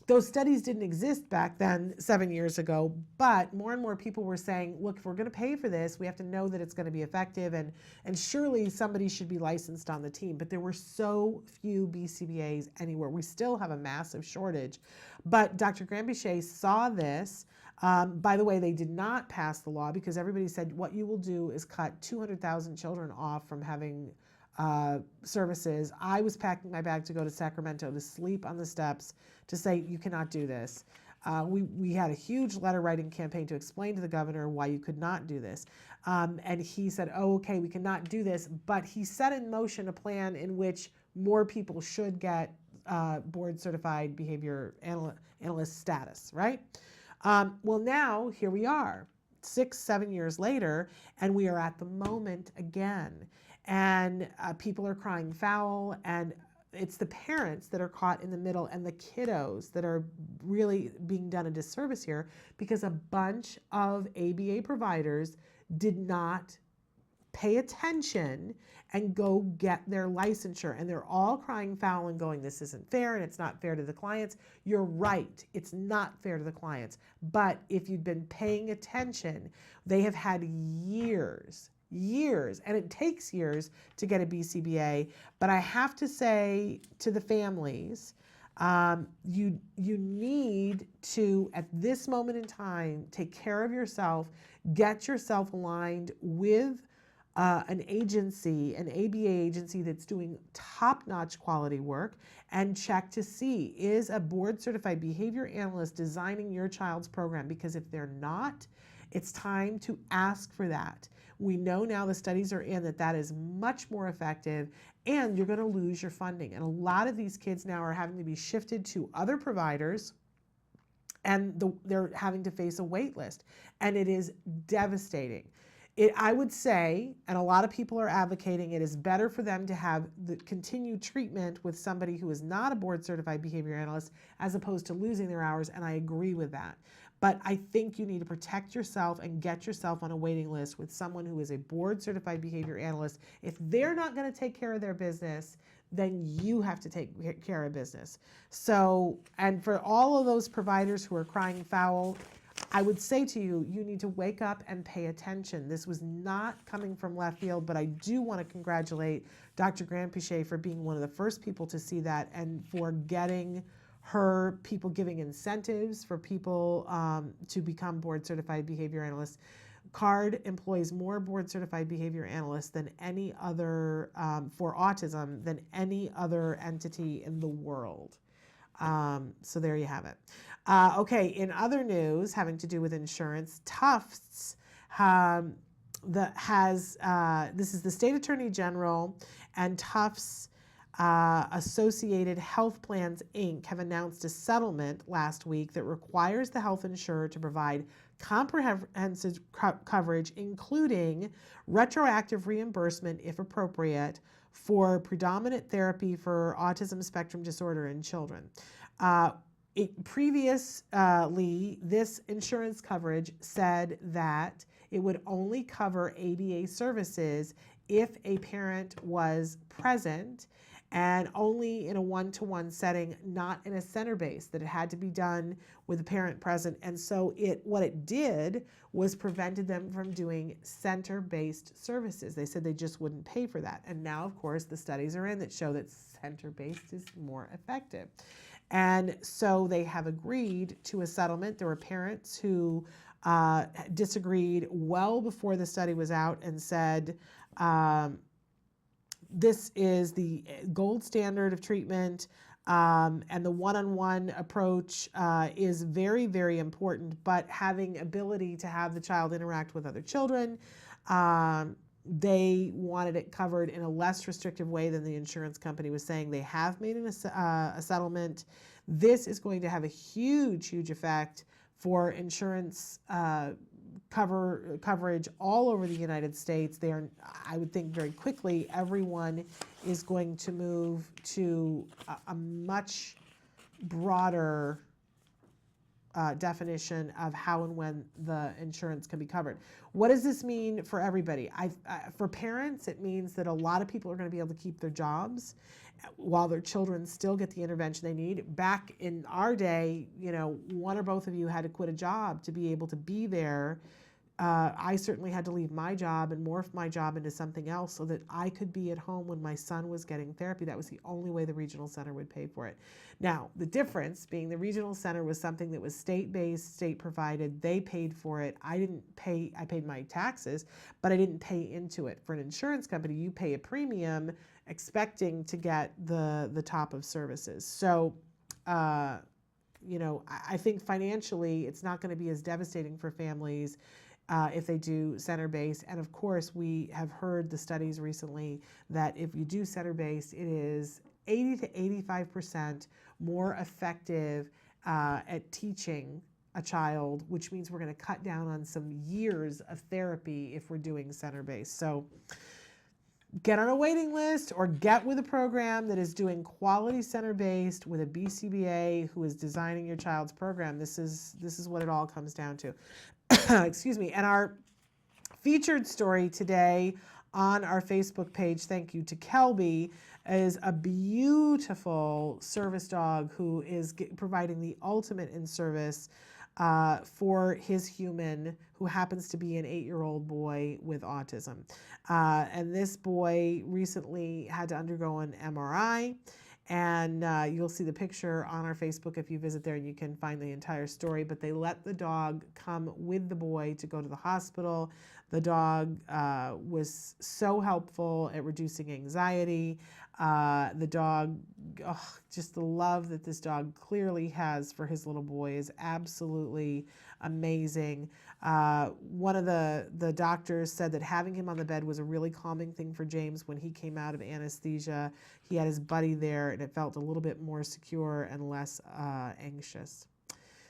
Those studies didn't exist back then 7 years ago, but more and more people were saying, look, if we're going to pay for this, we have to know that it's going to be effective, and surely somebody should be licensed on the team. But there were so few BCBAs anywhere. We still have a massive shortage. But Dr. Granpeesheh saw this. By the way, they did not pass the law because everybody said what you will do is cut 200,000 children off from having services. I was packing my bag to go to Sacramento to sleep on the steps to say, you cannot do this. We had a huge letter writing campaign to explain to the governor why you could not do this. And he said, oh, okay, we cannot do this. But he set in motion a plan in which more people should get board certified behavior analyst status, right? Well, now here we are, 6-7 years later, and we are at the moment again. And people are crying foul, and it's the parents that are caught in the middle and the kiddos that are really being done a disservice here, because a bunch of ABA providers did not pay attention and go get their licensure. And they're all crying foul and going, this isn't fair and it's not fair to the clients. You're right, it's not fair to the clients. But if you'd been paying attention, they have had years, and it takes years to get a BCBA. But I have to say to the families, you need to, at this moment in time, take care of yourself, get yourself aligned with an agency, an ABA agency that's doing top-notch quality work, and check to see, is a board-certified behavior analyst designing your child's program? Because if they're not, it's time to ask for that. We know now, the studies are in, that is much more effective, and you're going to lose your funding. And a lot of these kids now are having to be shifted to other providers, and they're having to face a wait list. And it is devastating. I would say, and a lot of people are advocating, it is better for them to have the continued treatment with somebody who is not a board certified behavior analyst, as opposed to losing their hours, and I agree with that. But I think you need to protect yourself and get yourself on a waiting list with someone who is a board certified behavior analyst. If they're not going to take care of their business, then you have to take care of business. So, and for all of those providers who are crying foul, I would say to you, you need to wake up and pay attention. This was not coming from left field, but I do want to congratulate Dr. Granpeesheh for being one of the first people to see that, and for getting her people giving incentives for people to become board certified behavior analysts. CARD employs more board certified behavior analysts than any other, for autism, than any other entity in the world. So there you have it. Okay, in other news having to do with insurance, Tufts this is the State Attorney General and Tufts Associated Health Plans, Inc. have announced a settlement last week that requires the health insurer to provide comprehensive coverage, including retroactive reimbursement, if appropriate, for predominant therapy for autism spectrum disorder in children. Previously, this insurance coverage said that it would only cover ABA services if a parent was present, and only in a one-to-one setting, not in a center-based, that it had to be done with a parent present. And so what it did was prevented them from doing center-based services. They said they just wouldn't pay for that. And now, of course, the studies are in that show that center-based is more effective. And so they have agreed to a settlement. There were parents who disagreed well before the study was out and said, this is the gold standard of treatment, and the one-on-one approach is very, very important, but having ability to have the child interact with other children, they wanted it covered in a less restrictive way than the insurance company was saying. They have made a settlement. This is going to have a huge, huge effect for insurance coverage all over the United States. They are, I would think, very quickly, everyone is going to move to a much broader definition of how and when the insurance can be covered. What does this mean for everybody? For parents, it means that a lot of people are going to be able to keep their jobs while their children still get the intervention they need. Back in our day, one or both of you had to quit a job to be able to be there. I certainly had to leave my job and morph my job into something else so that I could be at home when my son was getting therapy. That was the only way the regional center would pay for it. Now, the difference being the regional center was something that was state-based, state-provided. They paid for it. I didn't pay. I paid my taxes, but I didn't pay into it. For an insurance company, you pay a premium expecting to get the top of services. So, I think financially, it's not going to be as devastating for families if they do center-based. And of course, we have heard the studies recently that if you do center-based, it is 80 to 85% more effective at teaching a child, which means we're going to cut down on some years of therapy if we're doing center-based. So get on a waiting list or get with a program that is doing quality center-based with a BCBA who is designing your child's program. This is what it all comes down to. Excuse me. And our featured story today on our Facebook page, thank you to Kelby, is a beautiful service dog who is providing the ultimate in service for his human, who happens to be an 8-year-old boy with autism. And this boy recently had to undergo an MRI. And you'll see the picture on our Facebook if you visit there, and you can find the entire story. But they let the dog come with the boy to go to the hospital. The dog was so helpful at reducing anxiety. The dog, just the love that this dog clearly has for his little boy is absolutely amazing. One of the doctors said that having him on the bed was a really calming thing for James when he came out of anesthesia. He had his buddy there, and it felt a little bit more secure and less anxious.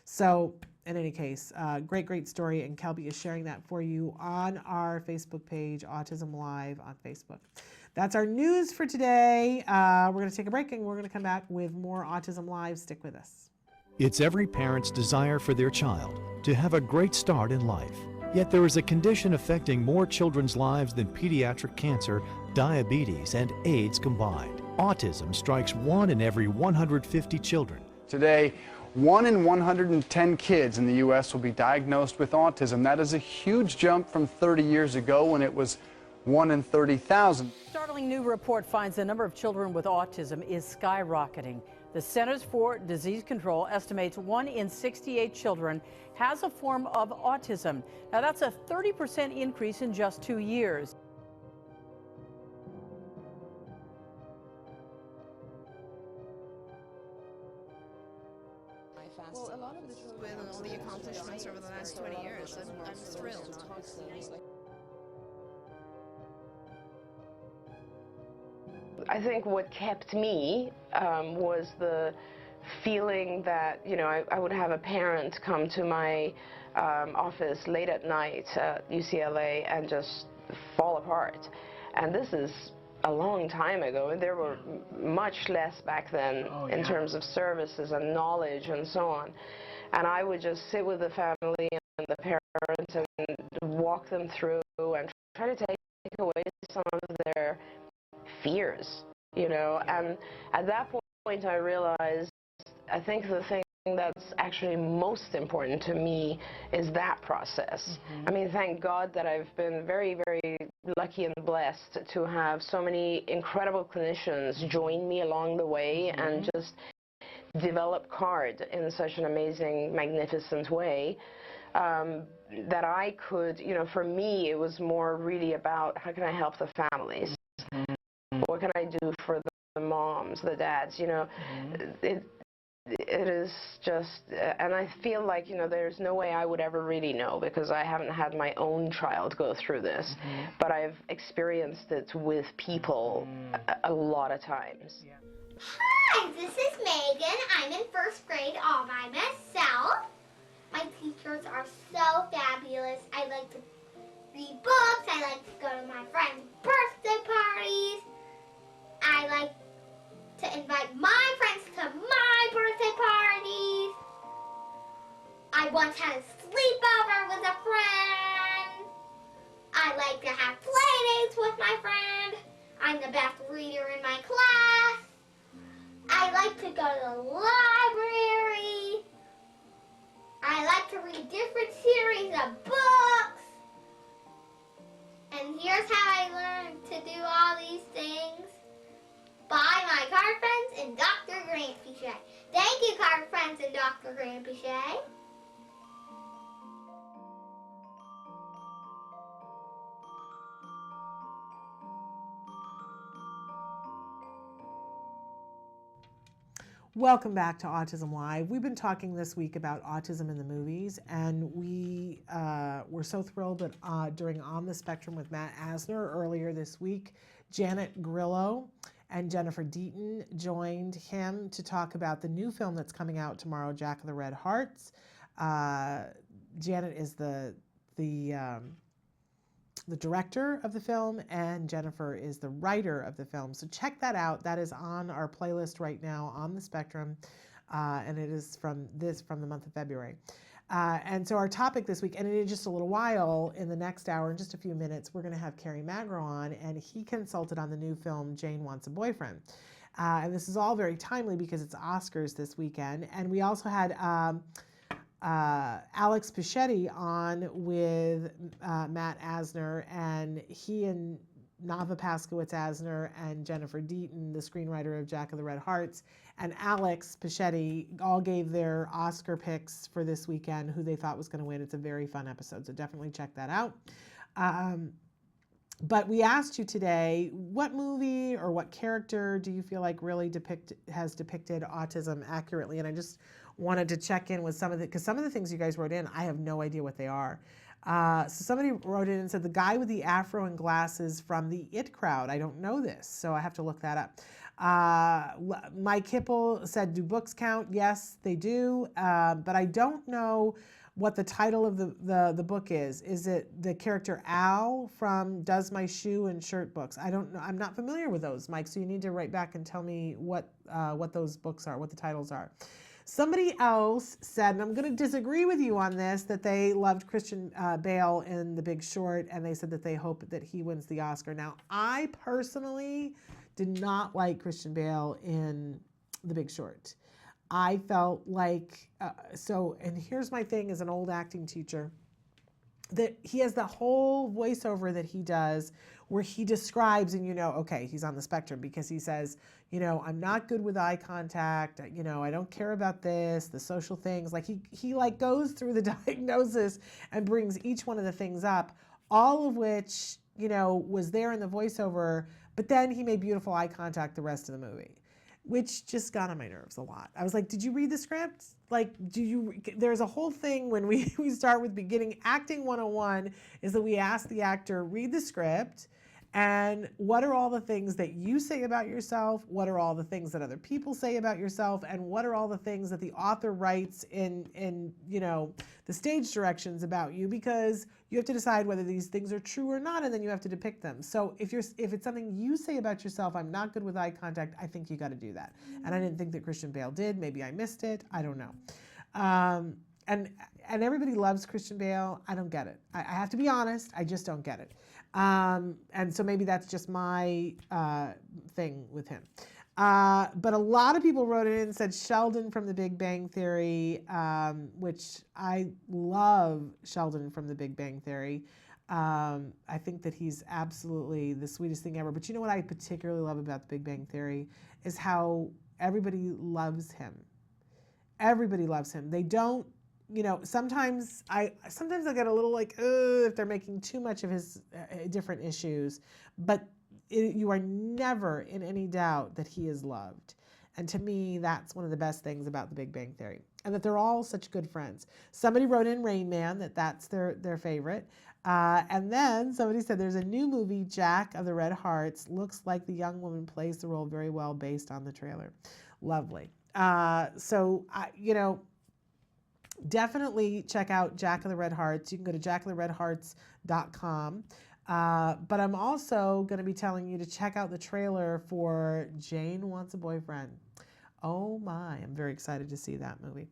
So in any case, great story, and Kelby is sharing that for you on our Facebook page, Autism Live on Facebook. That's our news for today. We're going to take a break, and we're going to come back with more Autism Live. Stick with us. It's every parent's desire for their child to have a great start in life. Yet there is a condition affecting more children's lives than pediatric cancer, diabetes, and AIDS combined. Autism strikes 1 in every 150 children. Today, 1 in 110 kids in the U.S. will be diagnosed with autism. That is a huge jump from 30 years ago when it was 1 in 30,000. Startling new report finds the number of children with autism is skyrocketing. The Centers for Disease Control estimates 1 in 68 children has a form of autism. Now that's a 30% increase in just 2 years. Well, a lot of this is with all the accomplishments over the last 20 years. I'm thrilled. I think what kept me was the feeling that, I would have a parent come to my office late at night at UCLA and just fall apart. And this is a long time ago, and there were much less back then in terms of services and knowledge and so on. And I would just sit with the family and the parents and walk them through and try to take away some of their fears, you know. And at that point I realized, I think the thing that's actually most important to me is that process. I mean, thank God that I've been very, very lucky and blessed to have so many incredible clinicians join me along the way and just develop CARD in such an amazing, magnificent way. That I could, you know, for me it was more really about how can I help the families? What can I do for the moms, the dads, you know? It is just, and I feel like, you know, there's no way I would ever really know because I haven't had my own child go through this, but I've experienced it with people a lot of times. Hi, this is Megan. I'm in first grade all by myself. My teachers are so fabulous. I like to read books. I like to go to my friends' birthday parties. I like to invite my friends to my birthday parties. I once had a sleepover with a friend. I like to have play dates with my friend. I'm the best reader in my class. I like to go to the library. I like to read different series of books. And here's how I learned to do all these things. By my card friends and Dr. Grampy Shay. Thank you, card friends and Dr. Grampy Shay. Welcome back to Autism Live. We've been talking this week about autism in the movies, and we were so thrilled that during On the Spectrum with Matt Asner earlier this week, Janet Grillo and Jennifer Deaton joined him to talk about the new film that's coming out tomorrow, Jack of the Red Hearts. Janet is the director of the film, and Jennifer is the writer of the film. So check that out. That is on our playlist right now on the Spectrum, and it is from the month of February. And so our topic this week, and in just a little while, in the next hour, in just a few minutes, we're going to have Kerry Magro on, and he consulted on the new film Jane Wants a Boyfriend. And this is all very timely because it's Oscars this weekend. And we also had Alex Pichetti on with Matt Asner, and he and Nava Paskowitz-Asner and Jennifer Deaton, the screenwriter of Jack of the Red Hearts, and Alex Pichetti all gave their Oscar picks for this weekend, who they thought was going to win. It's a very fun episode, so definitely check that out. But we asked you today, what movie or what character do you feel like really has depicted autism accurately? And I just wanted to check in with some of the, because some of the things you guys wrote in, I have no idea what they are. So somebody wrote in and said, the guy with the afro and glasses from the It Crowd. I don't know this, so I have to look that up. Mike Hipple said, do books count? Yes, they do, but I don't know what the title of the book is. Is it the character Al from Does My Shoe and Shirt books? I don't know. I'm not familiar with those, Mike, so you need to write back and tell me what those books are, what the titles are. Somebody else said, and I'm going to disagree with you on this, that they loved Christian Bale in The Big Short, and they said that they hope that he wins the Oscar. Now, I personally did not like Christian Bale in The Big Short. I felt like, and here's my thing as an old acting teacher, that he has the whole voiceover that he does where he describes, and okay, he's on the spectrum, because he says, I'm not good with eye contact, I don't care about this, the social things. Like he like goes through the diagnosis and brings each one of the things up, all of which, was there in the voiceover, but then he made beautiful eye contact the rest of the movie, which just got on my nerves a lot. I was like, did you read the script? Like, there's a whole thing when we start with beginning. Acting 101 is that we ask the actor, read the script, and what are all the things that you say about yourself? What are all the things that other people say about yourself? And what are all the things that the author writes in the stage directions about you? Because you have to decide whether these things are true or not, and then you have to depict them. So if it's something you say about yourself, I'm not good with eye contact, I think you got to do that. And I didn't think that Christian Bale did. Maybe I missed it. I don't know. And and everybody loves Christian Bale. I don't get it. I have to be honest. I just don't get it. And so maybe that's just my thing with him. But a lot of people wrote in and said Sheldon from The Big Bang Theory, which I love Sheldon from The Big Bang Theory. I think that he's absolutely the sweetest thing ever. But you know what I particularly love about The Big Bang Theory is how everybody loves him. Everybody loves him. They don't, sometimes I get a little like, if they're making too much of his different issues, but you are never in any doubt that he is loved. And to me, that's one of the best things about The Big Bang Theory, and that they're all such good friends. Somebody wrote in Rain Man that's their favorite. And then somebody said there's a new movie, Jack of the Red Hearts. Looks like the young woman plays the role very well based on the trailer. Lovely. Definitely check out Jack of the Red Hearts. You can go to jackoftheredhearts.com. But I'm also going to be telling you to check out the trailer for Jane Wants a Boyfriend. Oh my, I'm very excited to see that movie.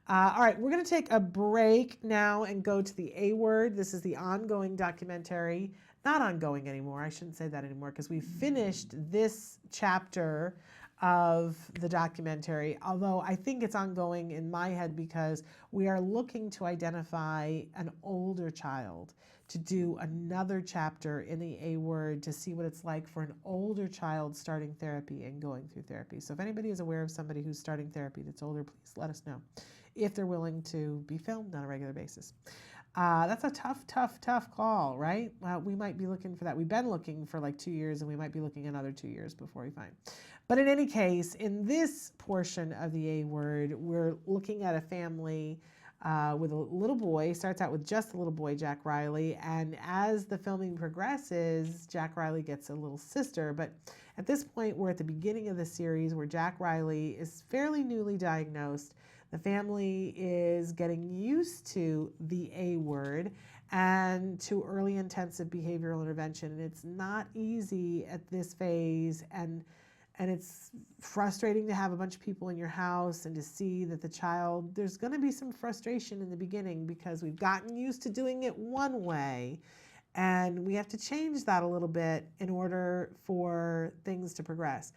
All right, we're going to take a break now and go to the A Word. This is the ongoing documentary. Not ongoing anymore. I shouldn't say that anymore because we finished this chapter of the documentary, although I think it's ongoing in my head because we are looking to identify an older child to do another chapter in the A Word to see what it's like for an older child starting therapy and going through therapy. So if anybody is aware of somebody who's starting therapy that's older, please let us know if they're willing to be filmed on a regular basis. That's a tough call, right? We might be looking for that. We've been looking for like 2 years, and we might be looking another 2 years before we find. But in any case, in this portion of the A Word, we're looking at a family with a little boy. Starts out with just a little boy, Jack Riley, and as the filming progresses, Jack Riley gets a little sister. But at this point, we're at the beginning of the series where Jack Riley is fairly newly diagnosed. The family is getting used to the A Word and to early intensive behavioral intervention. And it's not easy at this phase. And it's frustrating to have a bunch of people in your house and to see that the child, there's going to be some frustration in the beginning because we've gotten used to doing it one way. And we have to change that a little bit in order for things to progress.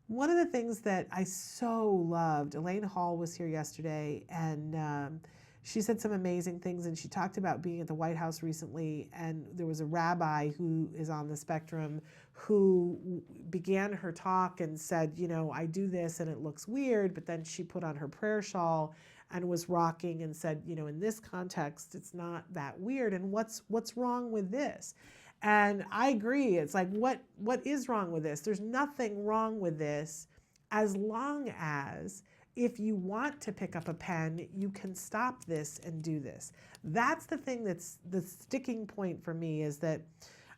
One of the things that I so loved, Elaine Hall was here yesterday, and she said some amazing things, and she talked about being at the White House recently, and there was a rabbi who is on the spectrum who began her talk and said, I do this and it looks weird, but then she put on her prayer shawl and was rocking and said, in this context, it's not that weird, and what's wrong with this? And I agree. It's like, what is wrong with this? There's nothing wrong with this as long as if you want to pick up a pen, you can stop this and do this. That's the thing that's the sticking point for me, is that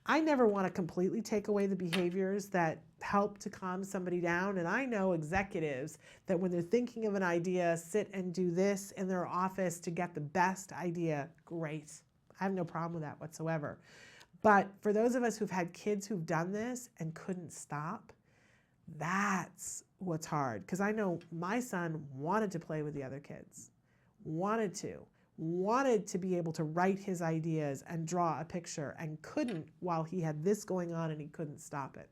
I never want to completely take away the behaviors that help to calm somebody down. And I know executives that when they're thinking of an idea, sit and do this in their office to get the best idea. Great. I have no problem with that whatsoever. But for those of us who've had kids who've done this and couldn't stop, that's what's hard. Because I know my son wanted to play with the other kids, wanted to be able to write his ideas and draw a picture, and couldn't while he had this going on and he couldn't stop it.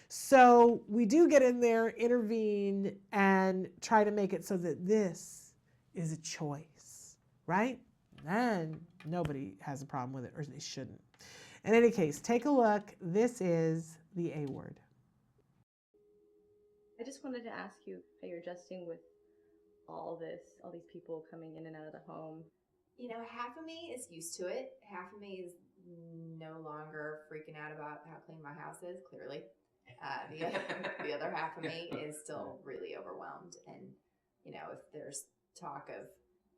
So we do get in there, intervene, and try to make it so that this is a choice, right? Then nobody has a problem with it, or they shouldn't. In any case, take a look. This is the A Word. I just wanted to ask you how you're adjusting with all these people coming in and out of the home. Half of me is used to it. Half of me is no longer freaking out about how clean my house is, clearly. The other half of me is still really overwhelmed. And, if there's talk of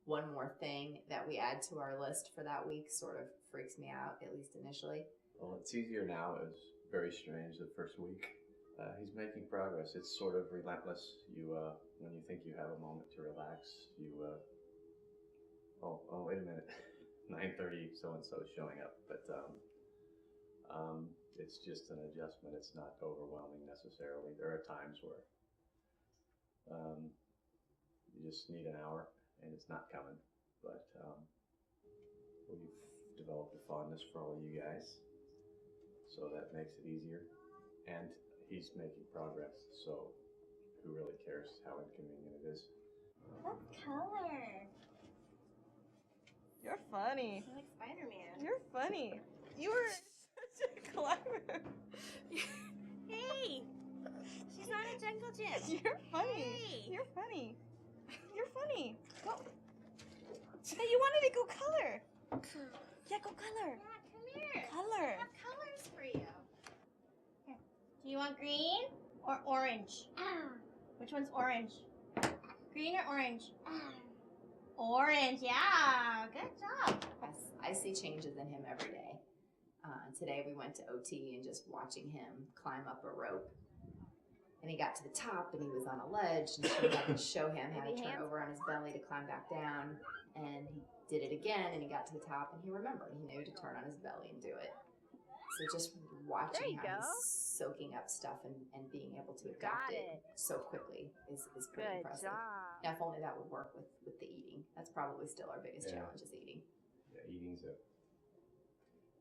one more thing that we add to our list for that week, sort of freaks me out, at least initially. Well, it's easier now. It was very strange the first week. He's making progress. It's sort of relentless. When you think you have a moment to relax, oh, wait a minute, 9:30, so-and-so is showing up. But it's just an adjustment. It's not overwhelming necessarily. There are times where you just need an hour and it's not coming. But we've developed a fondness for all of you guys, so that makes it easier. And he's making progress, so who really cares how inconvenient it is? What color? You're funny. I like Spider-Man. You're funny. You were such a clever. Hey! She's not a jungle gym. You're funny. Hey. You're funny. You're funny. Go. Hey, you wanted to go color. Yeah, go color. Yeah, come here. Color. I have colors for you. Here. Do you want green or orange? Which one's orange? Green or orange? Orange, yeah. Good job. I see changes in him every day. Today we went to OT and just watching him climb up a rope. And he got to the top and he was on a ledge and she had to show him how to turn over on his belly to climb back down. And he did it again and he got to the top and he remembered. He knew to turn on his belly and do it. So just watching how he's soaking up stuff and being able to adapt it so quickly is pretty impressive. Now, if only that would work with the eating. That's probably still our biggest challenge is eating. Yeah, eating's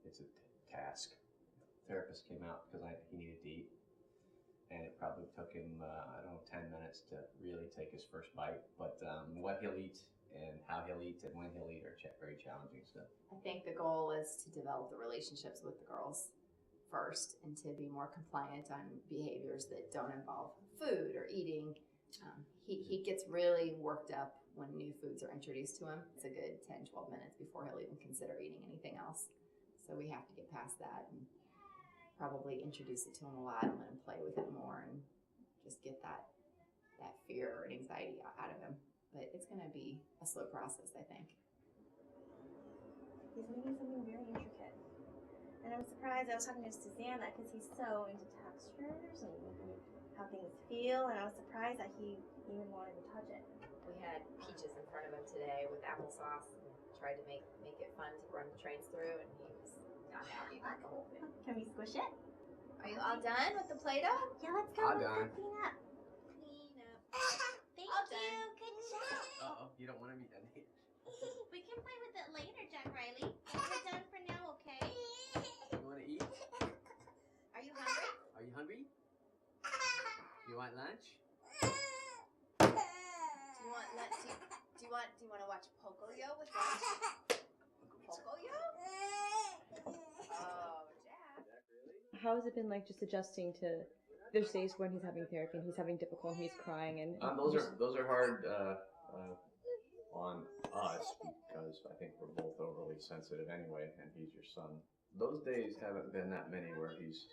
it's a task. The therapist came out because he needed to eat, and it probably took him, 10 minutes to really take his first bite. But what he'll eat and how he'll eat and when he'll eat are very challenging stuff. I think the goal is to develop the relationships with the girls first and to be more compliant on behaviors that don't involve food or eating. He gets really worked up when new foods are introduced to him. It's a good 10, 12 minutes before he'll even consider eating anything else. So we have to get past that and probably introduce it to him a lot and let him play with it more and just get that fear or anxiety out of him. But it's going to be a slow process, I think. He's making something very intricate. And I'm surprised. I was talking to Susanna because he's so into textures and how things feel, and I was surprised that he even wanted to touch it. We had peaches in front of him today with applesauce and tried to make it fun to run the trains through, and he was not happy about the whole thing. Can we squish it? Are you all done with the Play-Doh? Yeah, let's go. All Let's done. go clean up. Clean up. Thank you. Good job. Uh-oh, you don't want to be done yet. We can play with it later, Jack Riley. We're done for now, okay? You want to eat? Are you hungry? Are you hungry? You want lunch? Do you want lunch? Do you want to watch Pocoyo with lunch? Pocoyo? Oh, Jack. How has it been like just adjusting to there's days when he's having therapy and he's having difficulty, he's crying and Those are hard on us because I think we're both overly sensitive anyway, and he's your son. Those days haven't been that many where he's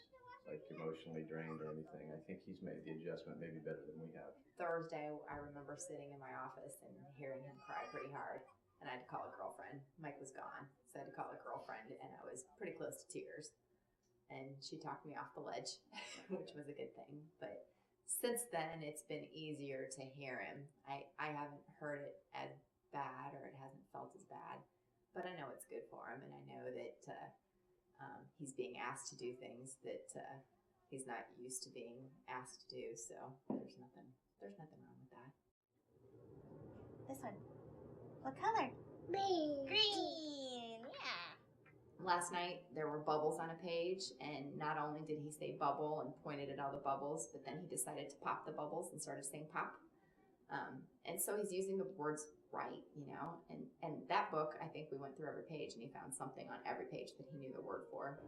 like emotionally drained or anything. I think he's made the adjustment maybe better than we have. Thursday, I remember sitting in my office and hearing him cry pretty hard, and I had to call a girlfriend. Mike was gone, so I had to call a girlfriend, and I was pretty close to tears. And she talked me off the ledge, which was a good thing. But since then, it's been easier to hear him. I haven't heard it as bad, or it hasn't felt as bad, but I know it's good for him, and I know that he's being asked to do things that he's not used to being asked to do. So there's nothing wrong with that. This one. What color? Green. Yeah. Last night, there were bubbles on a page, and not only did he say bubble and pointed at all the bubbles, but then he decided to pop the bubbles and started saying pop. And so he's using the words right, and that book, I think we went through every page, and he found something on every page that he knew the word for.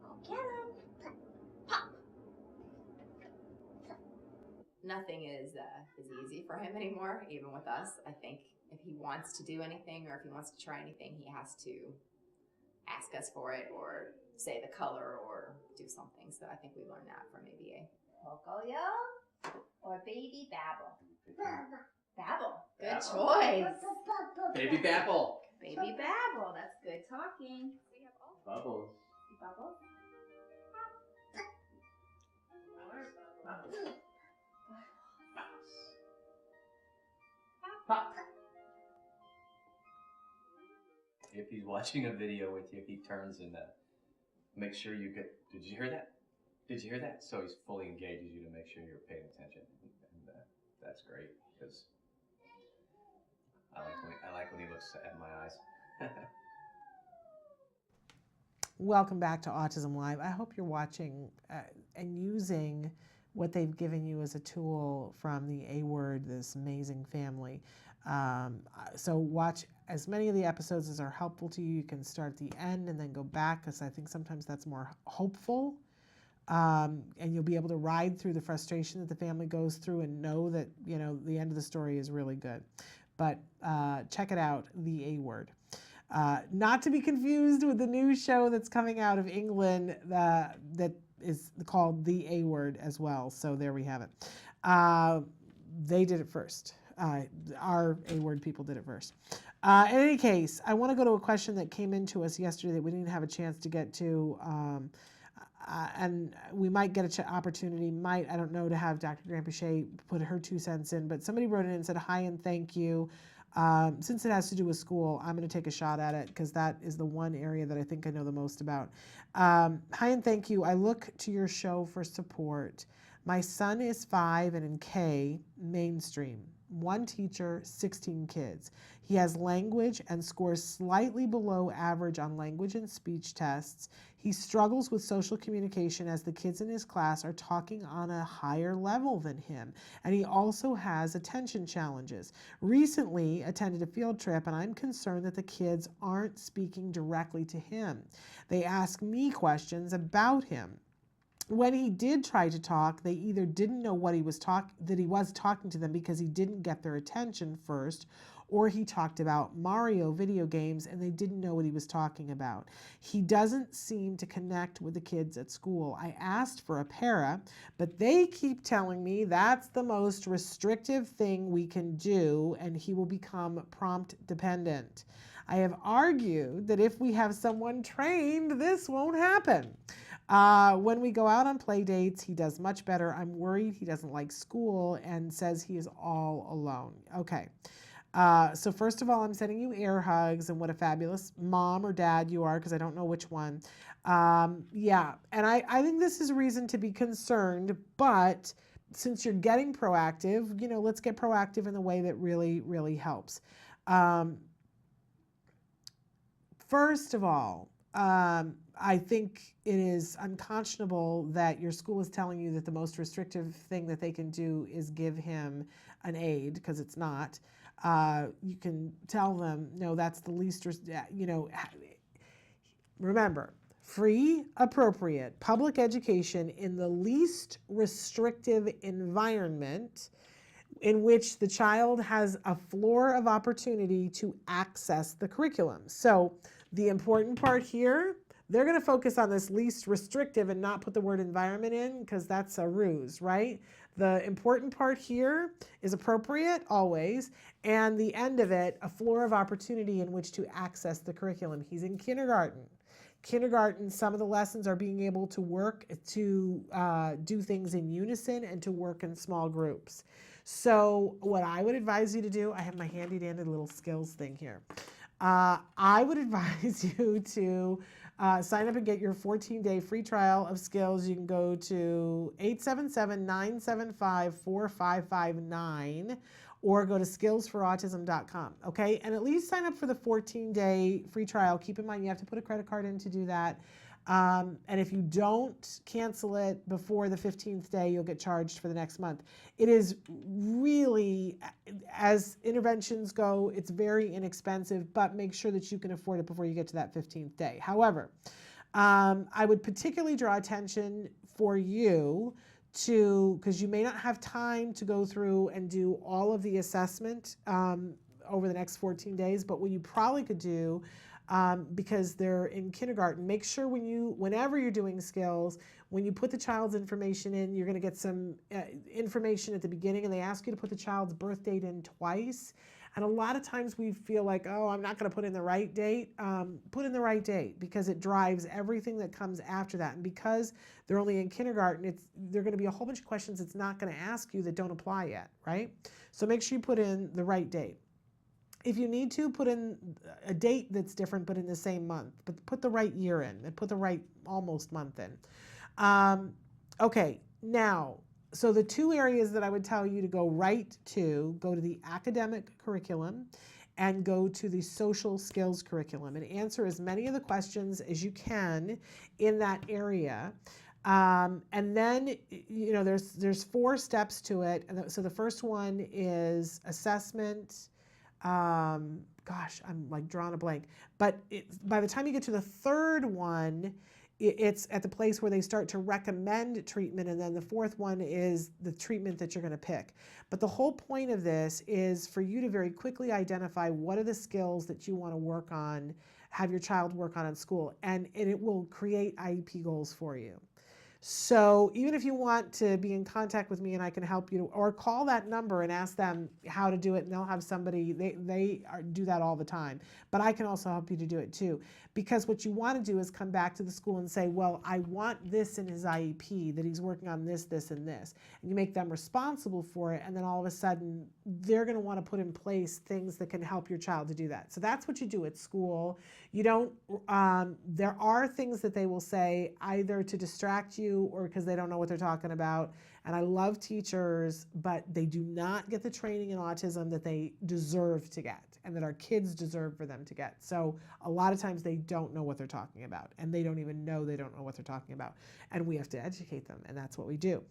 Go get him. Pop. Nothing is easy for him anymore, even with us. I think if he wants to do anything or if he wants to try anything, he has to ask us for it or say the color or do something. So I think we learned that from ABA. Pocoyo or Baby Babble? Babble. Good choice. Baby Babble. Baby Babble. That's good talking. We have all Bubbles. Bubble. Pop. If he's watching a video with you, he turns and make sure you get. Did you hear that? Did you hear that? So he's fully engages you to make sure you're paying attention, and that's great because I like when he looks at my eyes. Welcome back to Autism Live. I hope you're watching and using what they've given you as a tool from the A Word, this amazing family. So watch as many of the episodes as are helpful to you. You can start at the end and then go back, because I think sometimes that's more hopeful. And you'll be able to ride through the frustration that the family goes through and know that, you know, the end of the story is really good. But check it out, the A Word. Not to be confused with the new show that's coming out of England that is called The A Word as well. So there we have it. They did it first. Our A Word people did it first. In any case, I want to go to a question that came into us yesterday that we didn't have a chance to get to. And we might get an opportunity, I don't know, to have Dr. Granpeche put her 2 cents in. But somebody wrote in and said, hi and thank you. Since it has to do with school, I'm going to take a shot at it because that is the one area that I think I know the most about. Hi and thank you. I look to your show for support. My son is 5 and in K, mainstream. 1 teacher, 16 kids. He has language and scores slightly below average on language and speech tests. He struggles with social communication as the kids in his class are talking on a higher level than him. And he also has attention challenges. Recently attended a field trip, and I'm concerned that the kids aren't speaking directly to him. They ask me questions about him. When he did try to talk, they either didn't know what he was talking to them because he didn't get their attention first, or he talked about Mario video games and they didn't know what he was talking about. He doesn't seem to connect with the kids at school. I asked for a para, but they keep telling me that's the most restrictive thing we can do and he will become prompt dependent. I have argued that if we have someone trained, this won't happen. When we go out on play dates, he does much better. I'm worried he doesn't like school and says he is all alone. Okay. So first of all, I'm sending you air hugs and what a fabulous mom or dad you are, because I don't know which one. Yeah, and I think this is a reason to be concerned, but since you're getting proactive, you know, let's get proactive in the way that really, really helps. First of all, I think it is unconscionable that your school is telling you that the most restrictive thing that they can do is give him an aid, because it's not. You can tell them, no, that's the least, you know, remember, free, appropriate public education in the least restrictive environment in which the child has a floor of opportunity to access the curriculum. So the important part here, they're going to focus on this least restrictive and not put the word environment in because that's a ruse, right? The important part here is appropriate always, and the end of it, a floor of opportunity in which to access the curriculum. He's in kindergarten. Kindergarten, some of the lessons are being able to work to do things in unison and to work in small groups. So what I would advise you to do, I have my handy dandy little skills thing here. I would advise you to sign up and get your 14-day free trial of skills. You can go to 877-975-4559 or go to skillsforautism.com, okay? And at least sign up for the 14-day free trial. Keep in mind you have to put a credit card in to do that. And if you don't cancel it before the 15th day, you'll get charged for the next month. It is really, as interventions go, it's very inexpensive, but make sure that you can afford it before you get to that 15th day. However, I would particularly draw attention for you to, because you may not have time to go through and do all of the assessment over the next 14 days, but what you probably could do, because they're in kindergarten, make sure whenever you're doing skills, when you put the child's information in, you're going to get some information at the beginning, and they ask you to put the child's birth date in twice. And a lot of times we feel like, oh, I'm not going to put in the right date. Put in the right date, because it drives everything that comes after that. And because they're only in kindergarten, there are going to be a whole bunch of questions it's not going to ask you that don't apply yet, right? So make sure you put in the right date. If you need to, put in a date that's different but in the same month. But put the right year in and put the right almost month in. Okay, now, so the 2 areas that I would tell you to go right to, go to the academic curriculum and go to the social skills curriculum and answer as many of the questions as you can in that area. And then, you know, there's 4 steps to it. And so the first one is assessment. Gosh, I'm like drawing a blank. But by the time you get to the third one, it's at the place where they start to recommend treatment, and then the fourth one is the treatment that you're going to pick. But the whole point of this is for you to very quickly identify what are the skills that you want to work on, have your child work on in school, and it will create IEP goals for you. So even if you want to be in contact with me and I can help you, or call that number and ask them how to do it, and they'll have somebody, they do that all the time. But I can also help you to do it too. Because what you want to do is come back to the school and say, well, I want this in his IEP, that he's working on this, this, and this. And you make them responsible for it, and then all of a sudden, they're going to want to put in place things that can help your child to do that. So that's what you do at school. You don't, there are things that they will say either to distract you or because they don't know what they're talking about. And I love teachers, but they do not get the training in autism that they deserve to get and that our kids deserve for them to get. So a lot of times they don't know what they're talking about, and they don't even know they don't know what they're talking about. And we have to educate them, and that's what we do.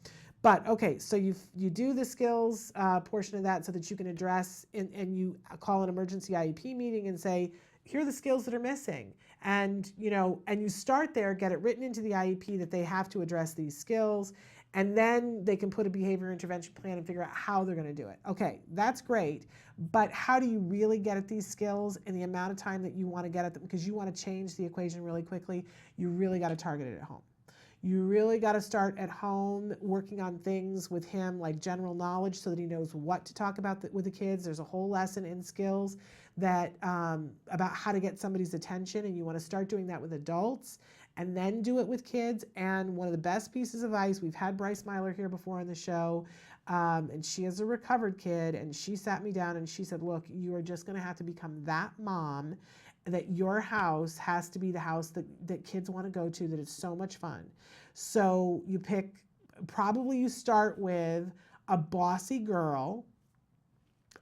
But okay, so you do the skills portion of that so that you can address, and you call an emergency IEP meeting and say, here are the skills that are missing. And, you know, and you start there, get it written into the IEP that they have to address these skills, and then they can put a behavior intervention plan and figure out how they're going to do it. Okay, that's great, but how do you really get at these skills in the amount of time that you want to get at them? Because you want to change the equation really quickly, you really got to target it at home. You really got to start at home working on things with him like general knowledge so that he knows what to talk about with the kids. There's a whole lesson in skills that about how to get somebody's attention, and you want to start doing that with adults and then do it with kids. And one of the best pieces of advice, we've had Bryce Myler here before on the show, and she is a recovered kid, and she sat me down and she said, look, you are just going to have to become that mom, that your house has to be the house that kids want to go to, that it's so much fun. So you pick, probably you start with a bossy girl.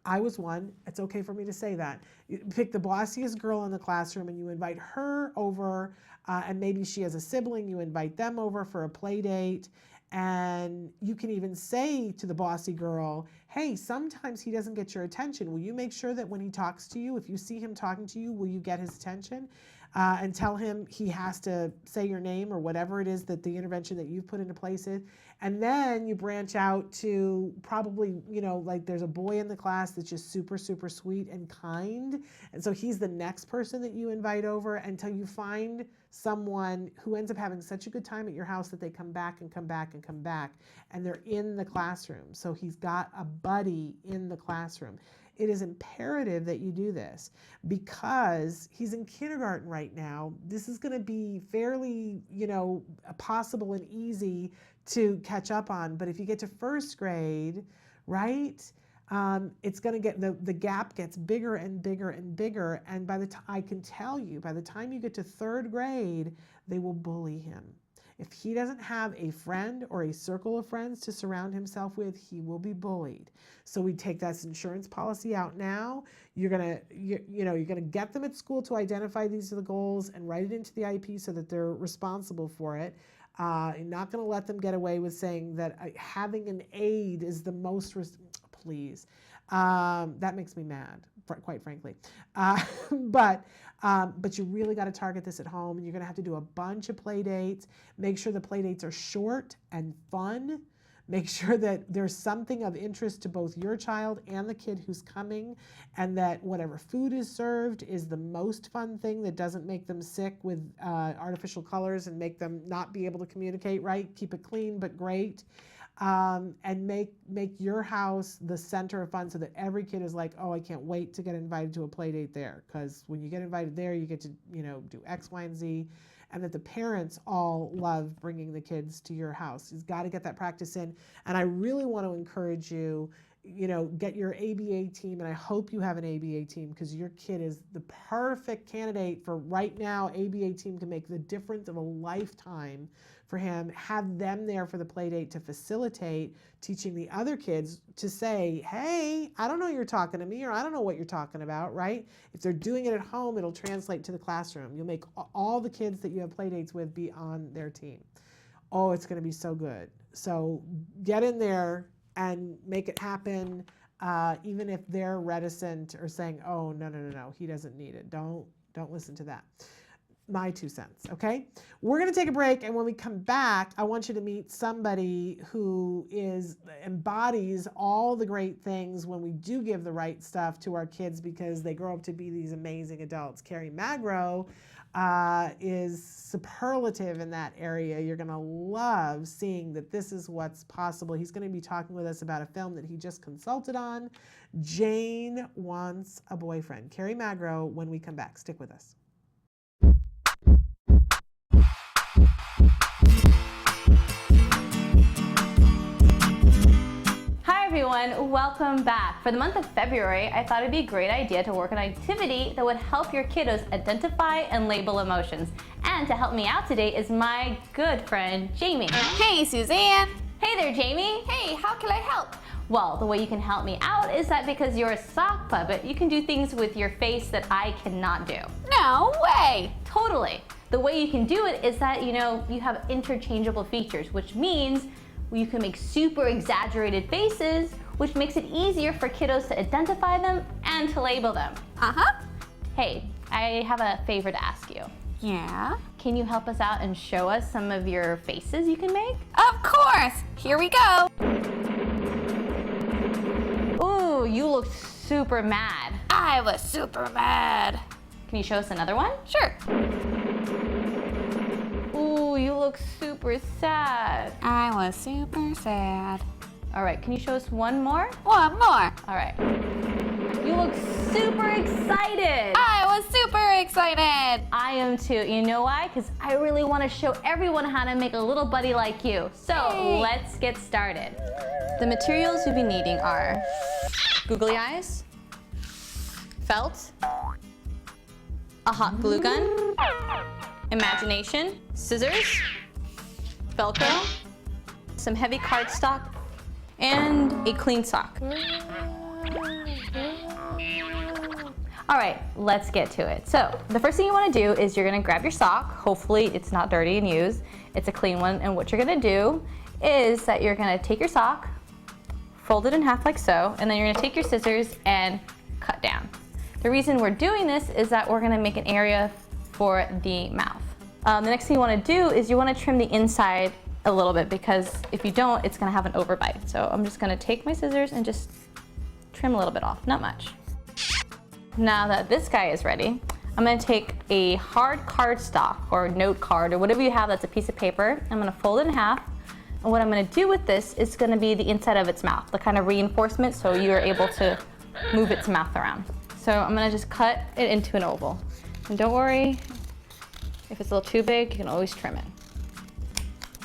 I was one. It's okay for me to say that. You pick the bossiest girl in the classroom and you invite her over, and maybe she has a sibling, you invite them over for a play date. And you can even say to the bossy girl, hey, sometimes he doesn't get your attention. Will you make sure that when he talks to you, if you see him talking to you, will you get his attention? And tell him he has to say your name or whatever it is that the intervention that you've put into place is. And then you branch out to probably, you know, like there's a boy in the class that's just super, super sweet and kind. And so he's the next person that you invite over until you find someone who ends up having such a good time at your house that they come back and come back and come back, and they're in the classroom. So he's got a buddy in the classroom. It is imperative that you do this because he's in kindergarten right now. This is going to be fairly, you know, possible and easy to catch up on. But if you get to first grade, right, it's going to get, the gap gets bigger and bigger and bigger. And by the time, I can tell you, by the time you get to third grade, they will bully him. If he doesn't have a friend or a circle of friends to surround himself with, he will be bullied. So we take that insurance policy out now. You're gonna get them at school to identify these are the goals and write it into the IEP so that they're responsible for it. You're not going to let them get away with saying that having an aide is the most. Please, that makes me mad, quite frankly. But you really got to target this at home, and you're going to have to do a bunch of play dates. Make sure the play dates are short and fun. Make sure that there's something of interest to both your child and the kid who's coming, and that whatever food is served is the most fun thing that doesn't make them sick with artificial colors and make them not be able to communicate right. Keep it clean but great. And make your house the center of fun so that every kid is like, oh, I can't wait to get invited to a play date there. Because when you get invited there, you get to, you know, do X, Y, and Z. And that the parents all love bringing the kids to your house. You've got to get that practice in. And I really want to encourage you, get your ABA team, and I hope you have an ABA team because your kid is the perfect candidate for right now. ABA team can make the difference of a lifetime for him. Have them there for the play date to facilitate teaching the other kids to say, hey, I don't know you're talking to me, or I don't know what you're talking about, right? If they're doing it at home, it'll translate to the classroom. You'll make all the kids that you have play dates with be on their team. Oh, it's going to be so good. So get in there and make it happen, even if they're reticent or saying, oh, no, he doesn't need it. Don't listen to that. My 2 cents, okay? We're gonna take a break, and when we come back, I want you to meet somebody who embodies all the great things when we do give the right stuff to our kids because they grow up to be these amazing adults. Carrie Magro is superlative in that area. You're gonna love seeing that this is what's possible. He's gonna be talking with us about a film that he just consulted on, Jane Wants a Boyfriend. Carrie Magro, when we come back. Stick with us. Hi everyone, welcome back. For the month of February, I thought it'd be a great idea to work on an activity that would help your kiddos identify and label emotions. And to help me out today is my good friend, Jamie. Hey, Suzanne. Hey there, Jamie. Hey, how can I help? Well, the way you can help me out is that because you're a sock puppet, you can do things with your face that I cannot do. No way. Totally. The way you can do it is that, you have interchangeable features, which means you can make super exaggerated faces, which makes it easier for kiddos to identify them and to label them. Uh-huh. Hey, I have a favor to ask you. Yeah? Can you help us out and show us some of your faces you can make? Of course! Here we go! Ooh, you look super mad. I was super mad. Can you show us another one? Sure. Ooh, you look super sad. I was super sad. All right, can you show us one more? One more. All right. You look super excited. I was super excited. I am too. You know why? Because I really want to show everyone how to make a little buddy like you. So let's get started. The materials you'll be needing are googly eyes, felt, a hot glue gun, imagination, scissors, Velcro, some heavy cardstock, and a clean sock. All right, let's get to it. So the first thing you want to do is you're going to grab your sock. Hopefully it's not dirty and used. It's a clean one. And what you're going to do is that you're going to take your sock, fold it in half like so, and then you're going to take your scissors and cut down. The reason we're doing this is that we're going to make an area for the mouth. The next thing you want to do is you want to trim the inside a little bit, because if you don't, it's going to have an overbite. So I'm just going to take my scissors and just trim a little bit off, not much. Now that this guy is ready, I'm going to take a hard cardstock or note card or whatever you have that's a piece of paper. I'm going to fold it in half. And what I'm going to do with this is going to be the inside of its mouth, the kind of reinforcement so you're able to move its mouth around. So I'm going to just cut it into an oval. And don't worry, if it's a little too big, you can always trim it.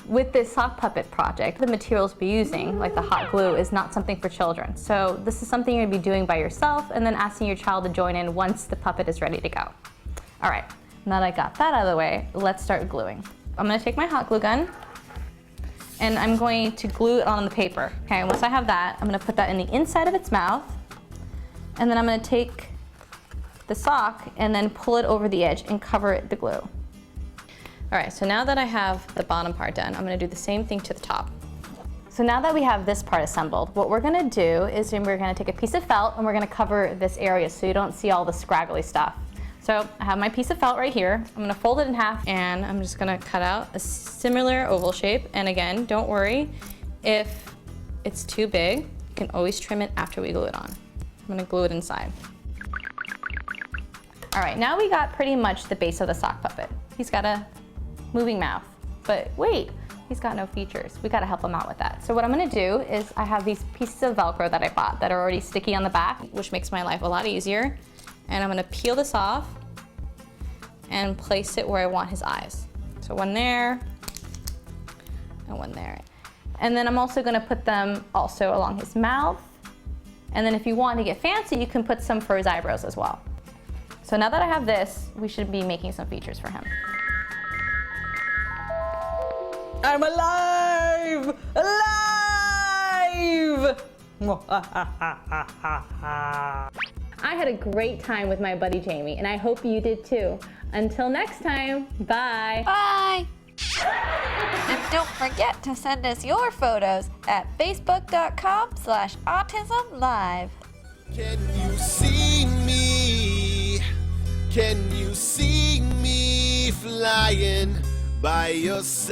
With this sock puppet project, the materials we'll be using, like the hot glue, is not something for children. So this is something you're going to be doing by yourself and then asking your child to join in once the puppet is ready to go. All right, now that I got that out of the way, let's start gluing. I'm going to take my hot glue gun and I'm going to glue it on the paper. Okay, once I have that, I'm going to put that in the inside of its mouth, and then I'm going to take the sock and then pull it over the edge and cover it the glue. All right, so now that I have the bottom part done, I'm going to do the same thing to the top. So now that we have this part assembled, what we're going to do is we're going to take a piece of felt and we're going to cover this area so you don't see all the scraggly stuff. So I have my piece of felt right here. I'm going to fold it in half and I'm just going to cut out a similar oval shape. And again, don't worry if it's too big. You can always trim it after we glue it on. I'm going to glue it inside. All right, now we got pretty much the base of the sock puppet. He's got a moving mouth, but wait, he's got no features. We gotta help him out with that. So what I'm gonna do is I have these pieces of Velcro that I bought that are already sticky on the back, which makes my life a lot easier. And I'm gonna peel this off and place it where I want his eyes. So one there and one there. And then I'm also gonna put them also along his mouth And then if you want to get fancy, you can put some for his eyebrows as well. So now that I have this, we should be making some features for him. I'm alive! Alive! I had a great time with my buddy Jamie, and I hope you did too. Until next time, bye. Bye. And don't forget to send us your photos at facebook.com/autism-live. Can you see me? Can you see me flying by your side?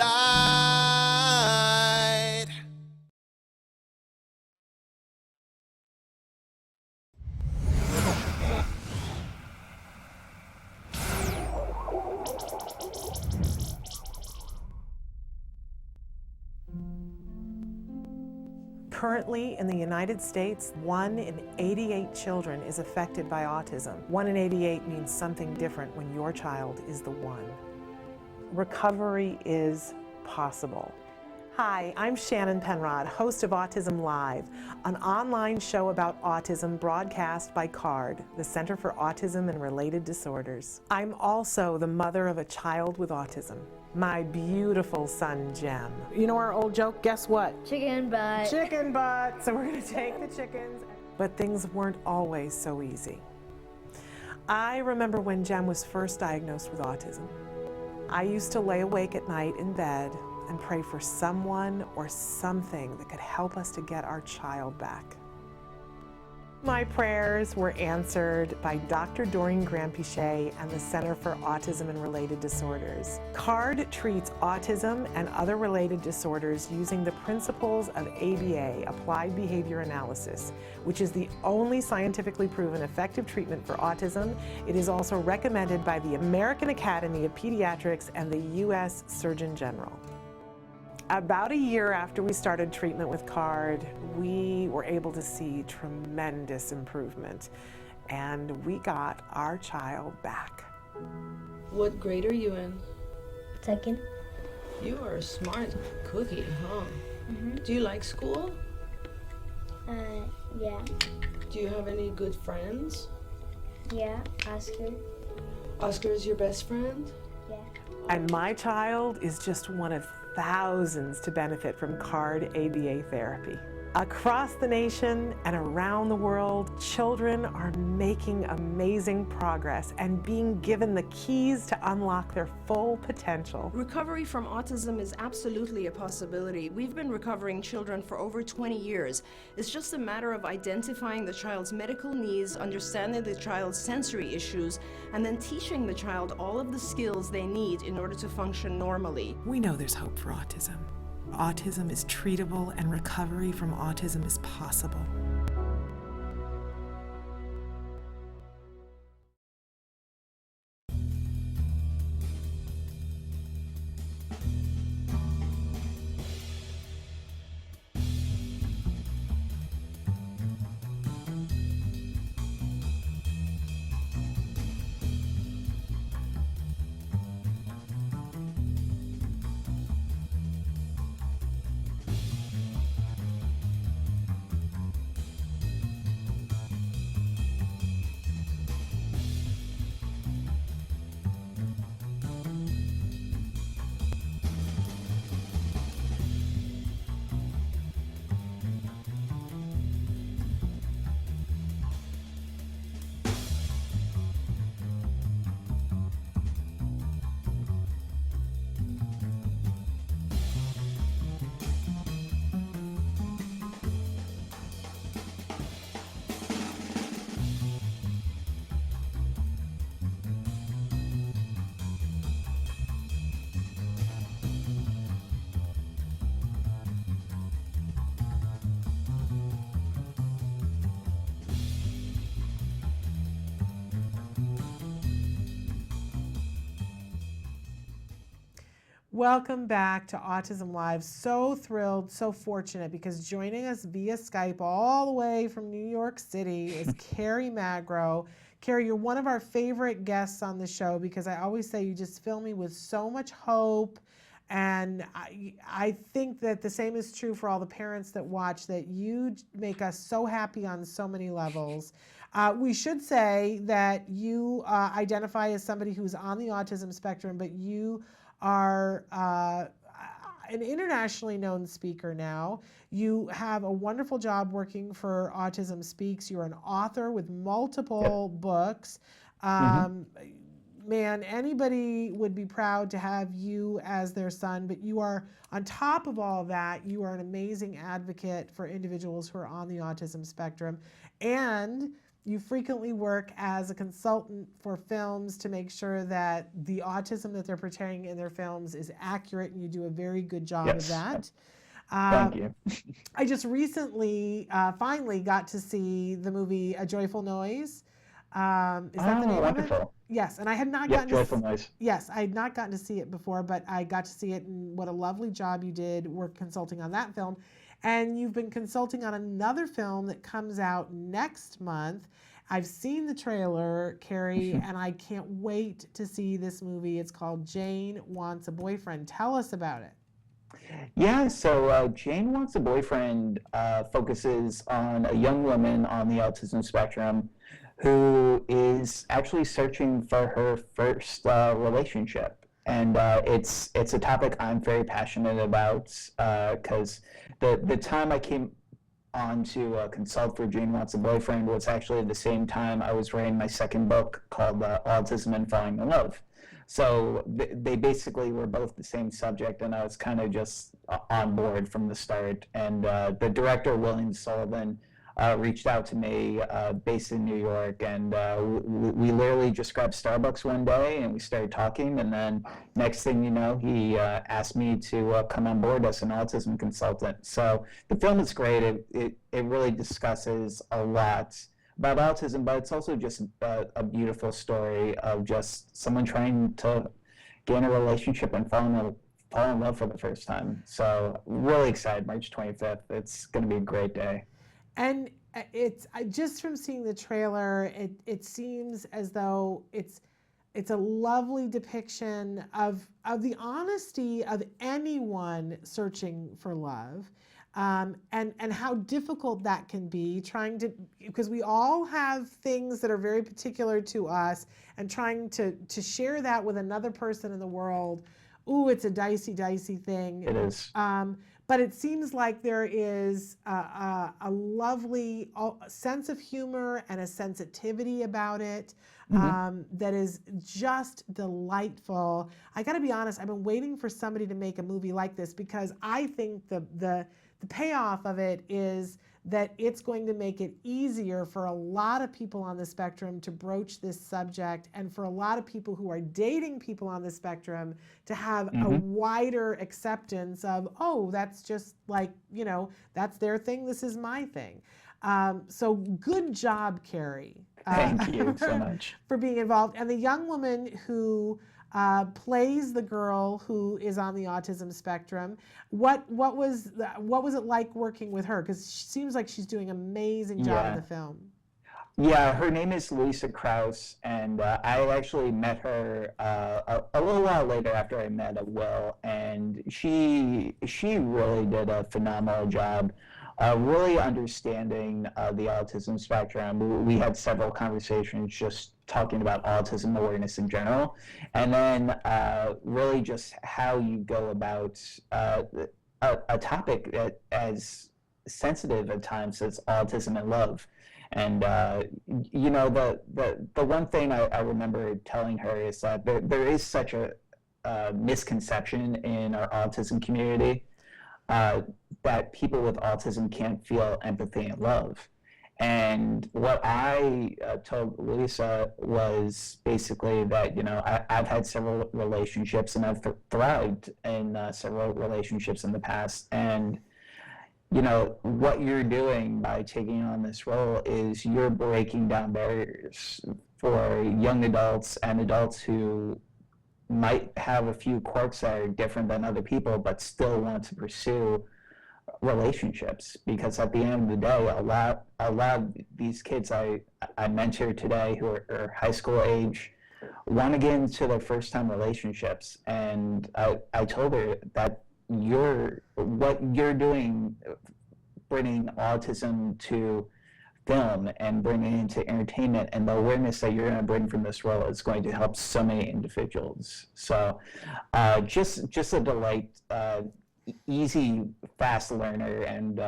Currently, in the United States, 1 in 88 children is affected by autism. 1 in 88 means something different when your child is the one. Recovery is possible. Hi, I'm Shannon Penrod, host of Autism Live, an online show about autism broadcast by CARD, the Center for Autism and Related Disorders. I'm also the mother of a child with autism, my beautiful son, Jem. You know our old joke, guess what? Chicken butt. Chicken butt. So we're gonna take the chickens. But things weren't always so easy. I remember when Jem was first diagnosed with autism. I used to lay awake at night in bed and pray for someone or something that could help us to get our child back. My prayers were answered by Dr. Doreen Grandpichet and the Center for Autism and Related Disorders. CARD treats autism and other related disorders using the principles of ABA, Applied Behavior Analysis, which is the only scientifically proven effective treatment for autism. It is also recommended by the American Academy of Pediatrics and the U.S. Surgeon General. About a year after we started treatment with CARD, we were able to see tremendous improvement, and we got our child back. What grade are you in? Second. You are a smart cookie, huh? Do you like school? Yeah. Do you have any good friends? Yeah, Oscar. Oscar is your best friend? Yeah. And my child is just one of thousands to benefit from CARD ABA therapy. Across the nation and around the world, children are making amazing progress and being given the keys to unlock their full potential. Recovery from autism is absolutely a possibility. We've been recovering children for over 20 years. It's just a matter of identifying the child's medical needs, understanding the child's sensory issues, and then teaching the child all of the skills they need in order to function normally. We know there's hope for autism. Autism is treatable and recovery from autism is possible. Welcome back to Autism Live. So thrilled, so fortunate, because joining us via Skype all the way from New York City is Carrie Magro. Carrie, you're one of our favorite guests on the show because I always say you just fill me with so much hope And I think that the same is true for all the parents that watch, that you make us so happy on so many levels. We should say that you identify as somebody who's on the autism spectrum, but you are an internationally known speaker now. You have a wonderful job working for Autism Speaks. You're an author with multiple books. Man, anybody would be proud to have you as their son, but you are, on top of all that, you are an amazing advocate for individuals who are on the autism spectrum. And you frequently work as a consultant for films to make sure that the autism that they're portraying in their films is accurate, and you do a very good job of that. Thank you. I just recently, finally got to see the movie A Joyful Noise. Is that the name of it? Yes, and I had not gotten Joyful Noise. Yes, I had not gotten to see it before, but I got to see it, and what a lovely job you did work consulting on that film. And you've been consulting on another film that comes out next month. I've seen the trailer, Carrie, and I can't wait to see this movie. It's called Jane Wants a Boyfriend. Tell us about it. Yeah, so Jane Wants a Boyfriend focuses on a young woman on the autism spectrum who is actually searching for her first relationship. And it's a topic I'm very passionate about because the time I came on to consult for Jane Wants a Boyfriend was actually at the same time I was writing my second book called Autism and Falling in Love. So they basically were both the same subject, and I was kind of just on board from the start. And the director, William Sullivan, reached out to me, based in New York, and we literally just grabbed Starbucks one day and we started talking, and then next thing you know, he asked me to come on board as an autism consultant. So the film is great. It really discusses a lot about autism, but it's also just a beautiful story of just someone trying to gain a relationship and fall in love for the first time. So really excited, March 25th. It's going to be a great day. And just from seeing the trailer, it seems as though it's a lovely depiction of the honesty of anyone searching for love, and how difficult that can be, because we all have things that are very particular to us, and trying to share that with another person in the world. Ooh, it's a dicey thing. It is. But it seems like there is a lovely sense of humor and a sensitivity about it that is just delightful. I got to be honest, I've been waiting for somebody to make a movie like this, because I think the payoff of it is that it's going to make it easier for a lot of people on the spectrum to broach this subject, and for a lot of people who are dating people on the spectrum to have a wider acceptance of, oh, that's just like, that's their thing, this is my thing. So good job, Carrie. Thank you so much. For being involved. And the young woman who plays the girl who is on the autism spectrum, what was it like working with her? Because she seems like she's doing an amazing job in the film. Yeah, her name is Lisa Krause, and I actually met her a little while later after I met Will, and she really did a phenomenal job. Really understanding the autism spectrum. We had several conversations just talking about autism awareness in general, and then really just how you go about a topic as sensitive at times as autism and love. And the one thing I remember telling her is that there is such a misconception in our autism community that people with autism can't feel empathy and love. And what I told Lisa was basically that, I've had several relationships, and I've thrived in several relationships in the past. And, what you're doing by taking on this role is you're breaking down barriers for young adults and adults who might have a few quirks that are different than other people, but still want to pursue relationships. Because at the end of the day, a lot of these kids I mentor today who are high school age, want to get into their first-time relationships. And I told her that what you're doing, bringing autism to film and bringing it into entertainment, and the awareness that you're going to bring from this role is going to help so many individuals. So just a delight, easy, fast learner, and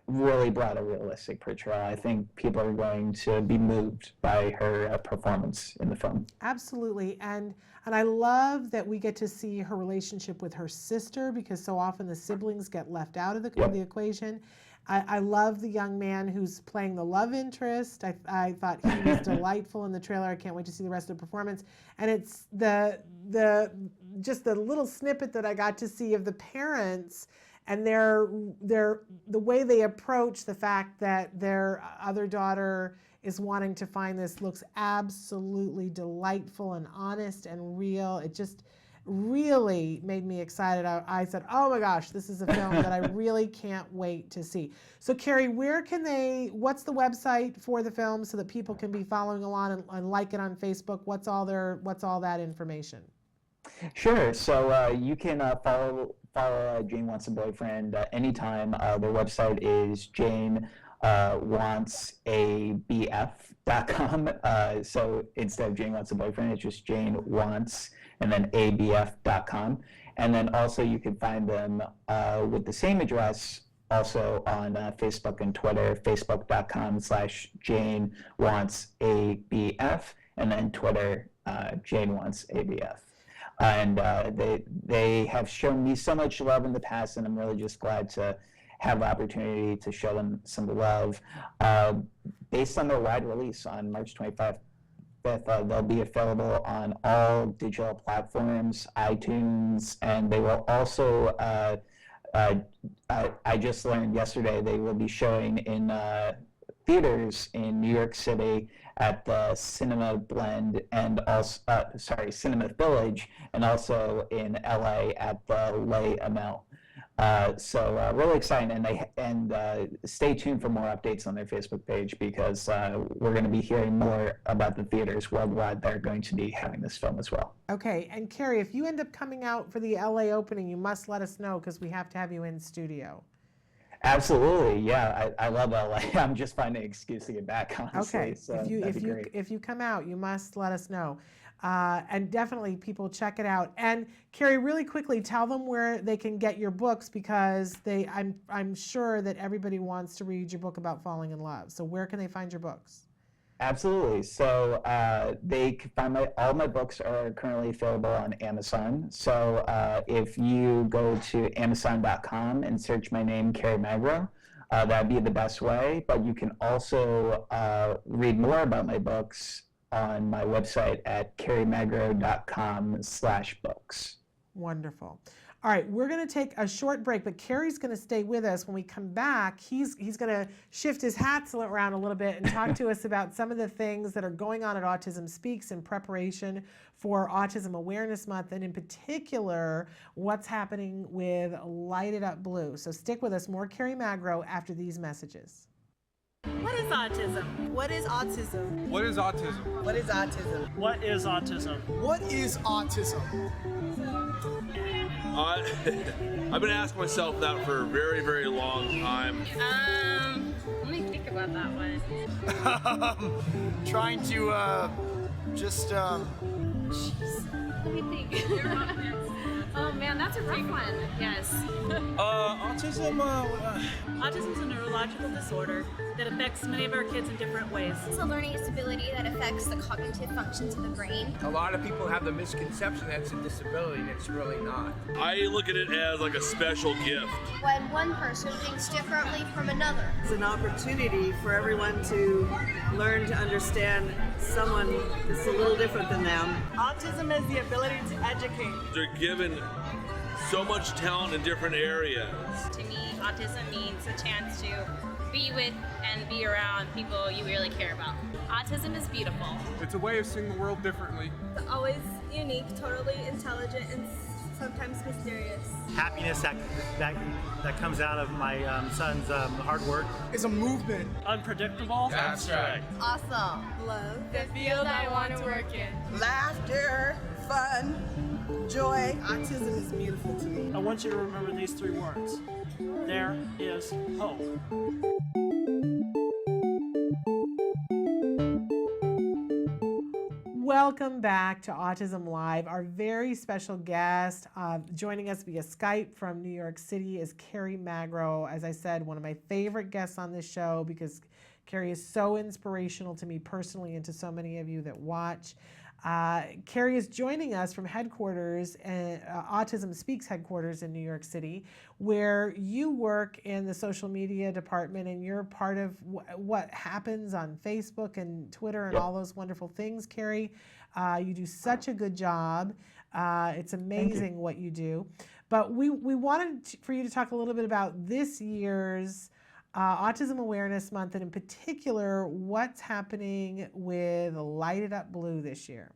really brought a realistic portrayal. I think people are going to be moved by her performance in the film. Absolutely, and I love that we get to see her relationship with her sister, because so often the siblings get left out of the equation. I love the young man who's playing the love interest. I thought he was delightful in the trailer. I can't wait to see the rest of the performance. And it's just the little snippet that I got to see of the parents and the way they approach the fact that their other daughter is wanting to find this looks absolutely delightful and honest and real. It just really made me excited. I said, oh my gosh, this is a film that I really can't wait to see. So Carrie, what's the website for the film so that people can be following along and like it on Facebook? What's all that information? Sure. So you can follow Jane Wants a Boyfriend anytime. Their website is JaneWantsABF.com. So instead of Jane Wants a Boyfriend, it's just Jane Wants and then ABF.com. And then also you can find them with the same address also on Facebook and Twitter, facebook.com/JaneWantsABF, and then Twitter, JaneWantsABF. And they have shown me so much love in the past, and I'm really just glad to have the opportunity to show them some love. Based on their wide release on March 25th, they'll be available on all digital platforms, iTunes, and they will also, I just learned yesterday, they will be showing in theaters in New York City at the Cinema Blend and also, Cinema Village, and also in LA at the Les Amel. So really exciting, and stay tuned for more updates on their Facebook page, because we're going to be hearing more about the theaters worldwide that are going to be having this film as well. Okay, and Carrie, if you end up coming out for the LA opening, you must let us know, because we have to have you in studio. Absolutely, yeah. I love LA. I'm just finding an excuse to get back, honestly. Okay, so if you come out, you must let us know. And definitely people check it out. And Carrie, really quickly, tell them where they can get your books, because I'm sure that everybody wants to read your book about falling in love. So where can they find your books? Absolutely. So they can find all my books are currently available on Amazon. So if you go to Amazon.com and search my name, Carrie Magro, that'd be the best way. But you can also read more about my books on my website at carriemagro.com/books. Wonderful. All right, we're going to take a short break, but Carrie's going to stay with us. When we come back, he's going to shift his hats around a little bit and talk to us about some of the things that are going on at Autism Speaks in preparation for Autism Awareness Month, and in particular, what's happening with Light It Up Blue. So stick with us. More Carrie Magro after these messages. What is autism? What is autism? What is autism? What is autism? What is autism? What is autism? I've been asking myself that for a very, very long time. Let me think about that one. Trying to, Jeez. Let me think. Oh man, that's a rough one. Yes. Autism. Autism is a neurological disorder that affects many of our kids in different ways. It's a learning disability that affects the cognitive functions of the brain. A lot of people have the misconception that it's a disability, and it's really not. I look at it as like a special gift. When one person thinks differently from another. It's an opportunity for everyone to learn to understand someone that's a little different than them. Autism is the ability to educate. They're given so much talent in different areas. To me, autism means a chance to be with and be around people you really care about. Autism is beautiful. It's a way of seeing the world differently. Always unique, totally intelligent, and sometimes mysterious. Happiness that comes out of my son's hard work. It's a movement. Unpredictable. That's right. Awesome. Love. The field I want to work in. Laughter, fun, joy. Autism is beautiful to me. I want you to remember these 3 words. There is hope. Welcome back to Autism Live. Our very special guest joining us via Skype from New York City is Carrie Magro. As I said, one of my favorite guests on this show because Carrie is so inspirational to me personally and to so many of you that watch. Carrie is joining us from headquarters, Autism Speaks headquarters in New York City, where you work in the social media department and you're part of what happens on Facebook and Twitter and all those wonderful things, Carrie. You do such a good job. It's amazing what you do. But we wanted for you to talk a little bit about this year's Autism Awareness Month, and in particular, what's happening with Light It Up Blue this year?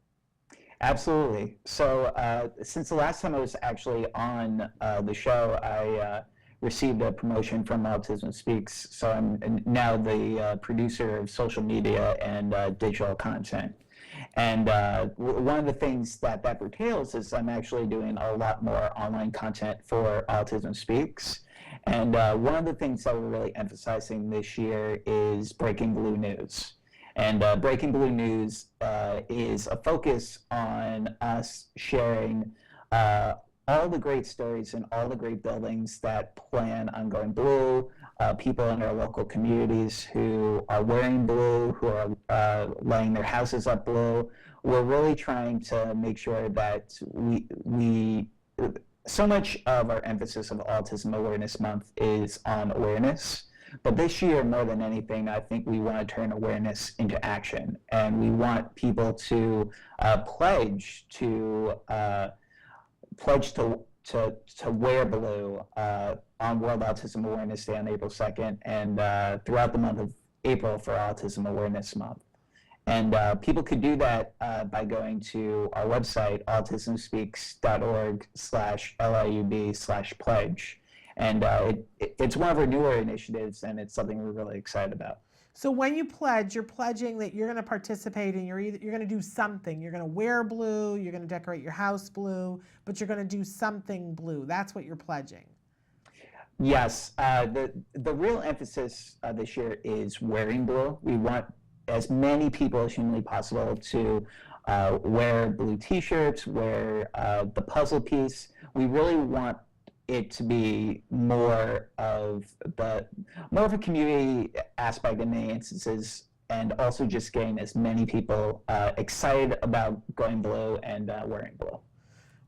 Absolutely. So since the last time I was actually on the show, I received a promotion from Autism Speaks. So I'm now the producer of social media and digital content. And one of the things that entails is I'm actually doing a lot more online content for Autism Speaks. And one of the things that we're really emphasizing this year is Breaking Blue News. And Breaking Blue News is a focus on us sharing all the great stories and all the great buildings that plan on going blue, people in our local communities who are wearing blue, who are laying their houses up blue. We're really trying to make sure that we so much of our emphasis of Autism Awareness Month is on awareness, but this year, more than anything, I think we want to turn awareness into action, and we want people to pledge to wear blue on World Autism Awareness Day on April 2nd, and throughout the month of April for Autism Awareness Month. And people could do that by going to our website, autismspeaks.org/LIUB/pledge. And it's one of our newer initiatives, and it's something we're really excited about. So when you pledge, you're pledging that you're going to participate and you're going to do something. You're going to wear blue, you're going to decorate your house blue, but you're going to do something blue. That's what you're pledging. Yes. The real emphasis this year is wearing blue. We want as many people as humanly possible to wear blue t-shirts, wear the puzzle piece. We really want it to be more of a community aspect in many instances, and also just getting as many people excited about going blue and wearing blue.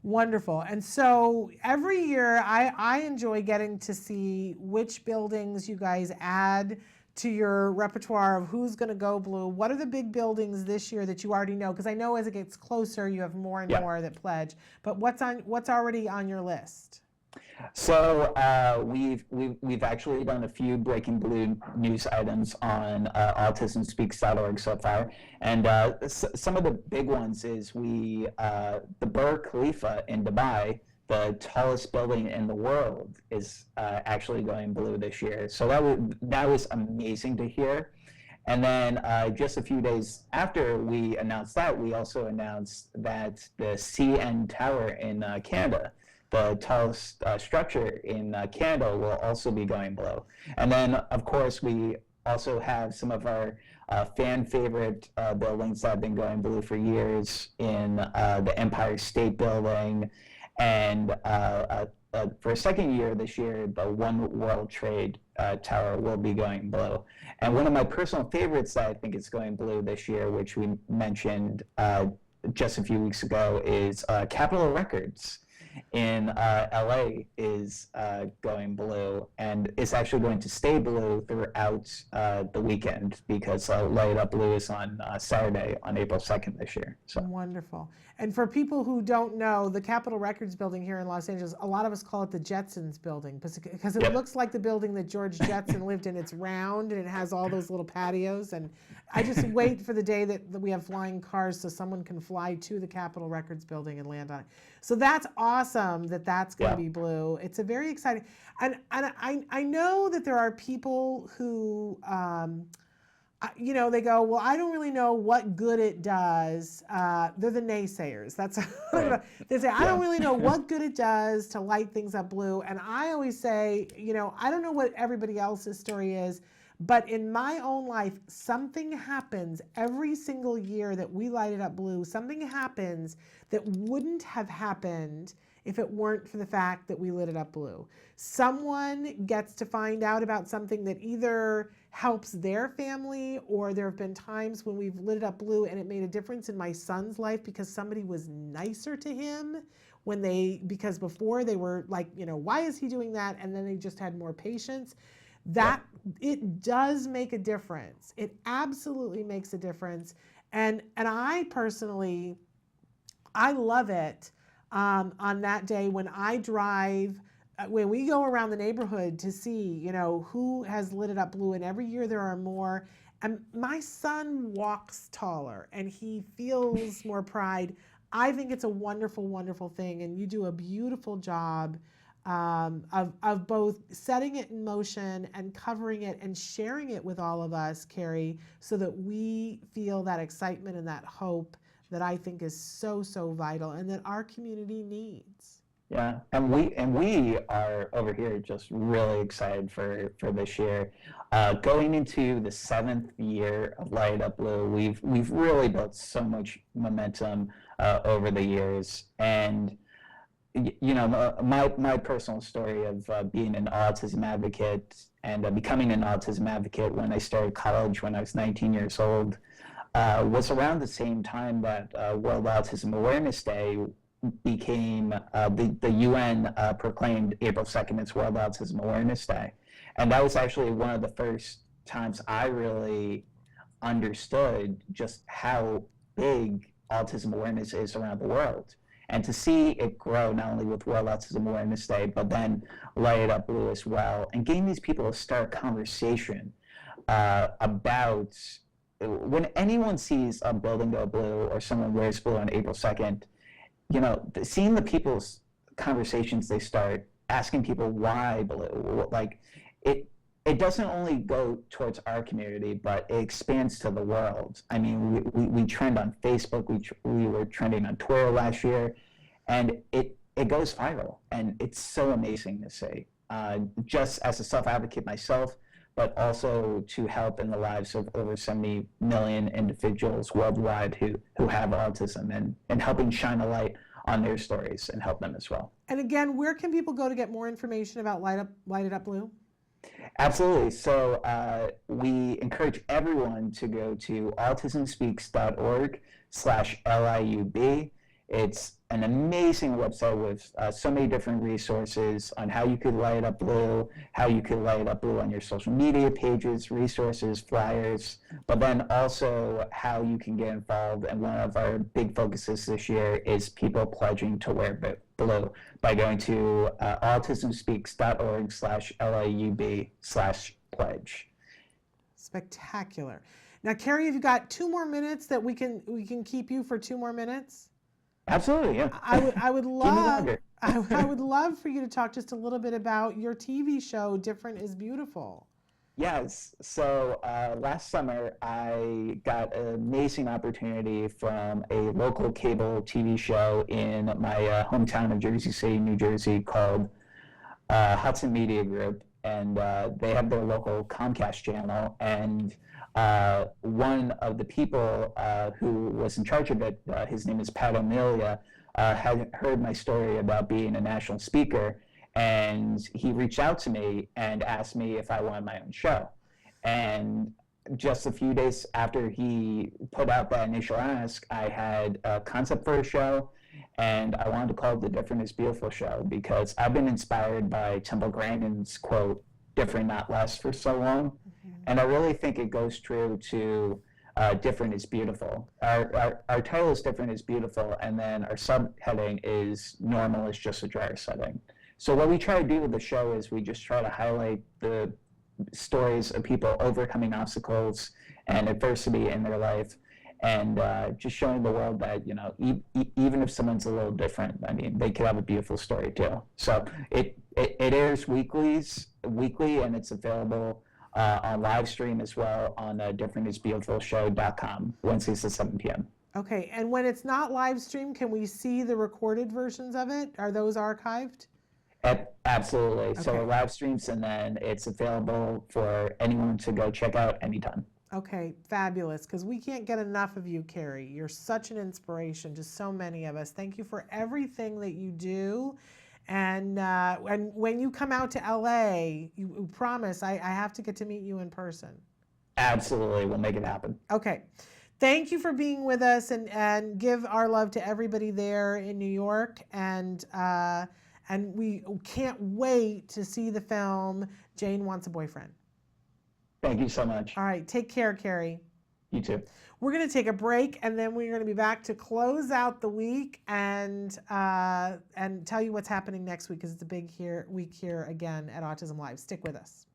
Wonderful. And so every year I enjoy getting to see which buildings you guys add to your repertoire of who's going to go blue. What are the big buildings this year that you already know? Because I know as it gets closer, you have more and more that pledge. But what's already on your list? So we've actually done a few Breaking Blue News items on autismspeaks.org so far, and some of the big ones is the Burj Khalifa in Dubai, the tallest building in the world, is actually going blue this year. So that was amazing to hear. And then just a few days after we announced that, we also announced that the CN Tower in Canada, the tallest structure in Canada, will also be going blue. And then, of course, we also have some of our fan favorite buildings that have been going blue for years in the Empire State Building, and for a second year this year, the One World Trade Tower will be going blue. And one of my personal favorites that I think is going blue this year, which we mentioned just a few weeks ago, is Capitol Records in LA is going blue, and it's actually going to stay blue throughout the weekend, because Light Up Blue is on Saturday on April 2nd this year. So wonderful. And for people who don't know, the Capitol Records building here in Los Angeles, a lot of us call it the Jetsons building because it looks like the building that George Jetson lived in. It's round and it has all those little patios, and I just wait for the day that we have flying cars so someone can fly to the Capitol Records building and land on it. So that's awesome that that's going to Yeah. be blue. It's a very exciting, and I know that there are people who, you know, they go, well, I don't really know what good it does. They're the naysayers. That's Right. they say, I Yeah. don't really know what good it does to light things up blue. And I always say, you know, I don't know what everybody else's story is, but in my own life, something happens every single year that we light it up blue. Something happens that wouldn't have happened if it weren't for the fact that we lit it up blue. Someone gets to find out about something that either helps their family, or there have been times when we've lit it up blue and it made a difference in my son's life because somebody was nicer to him because before they were like, you know, why is he doing that? And then they just had more patience. That it does make a difference. It absolutely makes a difference. And I personally, I love it on that day when I drive, when we go around the neighborhood to see, you know, who has lit it up blue, and every year there are more. And my son walks taller and he feels more pride. I think it's a wonderful, wonderful thing, and you do a beautiful job of both setting it in motion and covering it and sharing it with all of us, Carrie, so that we feel that excitement and that hope that I think is so, so vital and that our community needs. Yeah, and we are over here just really excited for this year. Going into the 7th year of Light Up Blue, we've really built so much momentum over the years, and you know, my personal story of being an autism advocate and becoming an autism advocate when I started college when I was 19 years old was around the same time that World Autism Awareness Day became, the UN proclaimed April 2nd as World Autism Awareness Day. And that was actually one of the first times I really understood just how big autism awareness is around the world. And to see it grow not only with World Autism Awareness Day, but then Light It Up Blue as well, and getting these people to start a conversation about when anyone sees a building go blue or someone wears blue on April 2nd, you know, seeing the people's conversations they start, asking people why blue, like it doesn't only go towards our community, but it expands to the world. I mean, we trend on Facebook, we were trending on Twitter last year, and it goes viral, and it's so amazing to see. Just as a self-advocate myself, but also to help in the lives of over 70 million individuals worldwide who have autism, and helping shine a light on their stories and help them as well. And again, where can people go to get more information about Light It Up Blue? Absolutely. So we encourage everyone to go to autismspeaks.org/LIUB. It's an amazing website with so many different resources on how you could light up blue, how you could light up blue on your social media pages, resources, flyers, but then also how you can get involved. And one of our big focuses this year is people pledging to wear blue by going to autismspeaks.org/LIUB/pledge. Spectacular. Now, Carrie, have you got 2 more minutes that we can keep you for 2 more minutes? Absolutely, yeah. I would love I would love for you to talk just a little bit about your TV show, Different is Beautiful. Yes. So last summer, I got an amazing opportunity from a local cable TV show in my hometown of Jersey City, New Jersey, called Hudson Media Group, and they have their local Comcast channel. And one of the people who was in charge of it, his name is Pat Amelia, had heard my story about being a national speaker, and he reached out to me and asked me if I wanted my own show. And just a few days after he put out that initial ask, I had a concept for a show, and I wanted to call it the Different is Beautiful show because I've been inspired by Temple Grandin's quote, "Different, not less," for so long. And I really think it goes true to Different is Beautiful. Our title is Different is Beautiful, and then our subheading is Normal is just a drier setting. So what we try to do with the show is we just try to highlight the stories of people overcoming obstacles and adversity in their life, and just showing the world that, you know, even if someone's a little different, I mean, they could have a beautiful story too. So it airs weekly, and it's available on live stream as well on differentisbeautifulshow.com, Wednesdays at 7 p.m. Okay, and when it's not live streamed, can we see the recorded versions of it? Are those archived? Absolutely. Okay. So it live streams, and then it's available for anyone to go check out anytime. Okay, fabulous, because we can't get enough of you, Carrie. You're such an inspiration to so many of us. Thank you for everything that you do. And when you come out to LA, you promise I have to get to meet you in person. Absolutely. We'll make it happen. Okay. Thank you for being with us, and give our love to everybody there in New York. And we can't wait to see the film Jane Wants a Boyfriend. Thank you so much. All right. Take care, Carrie. You too. We're going to take a break, and then we're going to be back to close out the week and tell you what's happening next week, because it's a big week here again at Autism Live. Stick with us.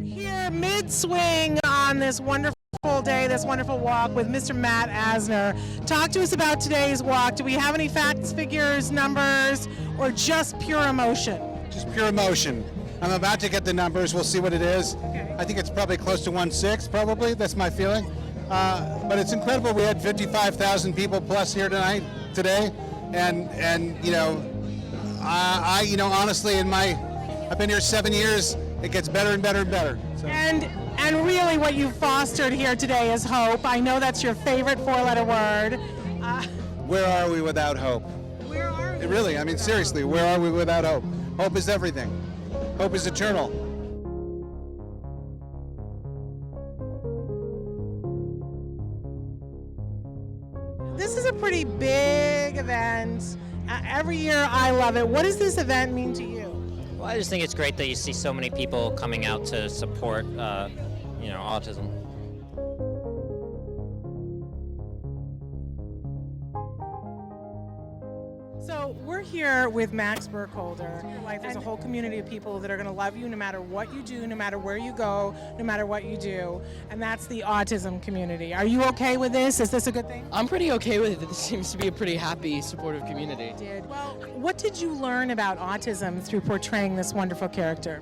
Here, mid-swing on this wonderful day, this wonderful walk with Mr. Matt Asner. Talk to us about today's walk. Do we have any facts, figures, numbers, or just pure emotion? Just pure emotion. I'm about to get the numbers. We'll see what it is. Okay. I think it's probably close to 1.6, probably. That's my feeling. But it's incredible. We had 55,000 people plus here today, and you know, I you know, honestly, I've been here 7 years. It gets better and better and better. So. And really what you've fostered here today is hope. I know that's your favorite four-letter word. Where are we without hope? Where are we? Really, I mean, seriously, where are we without hope? Hope is everything. Hope is eternal. This is a pretty big event. Every year I love it. What does this event mean to you? Well, I just think it's great that you see so many people coming out to support, you know, autism. So we're here with Max Burkholder. In your life, there's a whole community of people that are going to love you no matter what you do, no matter where you go, no matter what you do, and that's the autism community. Are you okay with this? Is this a good thing? I'm pretty okay with it. This seems to be a pretty happy, supportive community. Well, what did you learn about autism through portraying this wonderful character?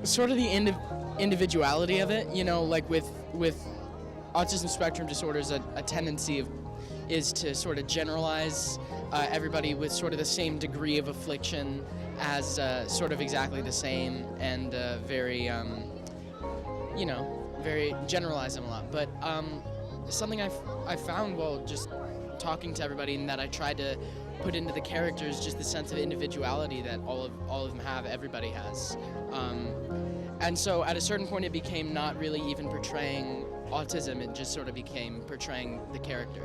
Sort of the individuality of it. You know, like with autism spectrum disorders, a tendency is to sort of generalize everybody with sort of the same degree of affliction as sort of exactly the same, and very, you know, very generalize them a lot. But something I found while just talking to everybody, and that I tried to put into the characters, just the sense of individuality that all of them have, everybody has. And so at a certain point it became not really even portraying autism, it just sort of became portraying the character.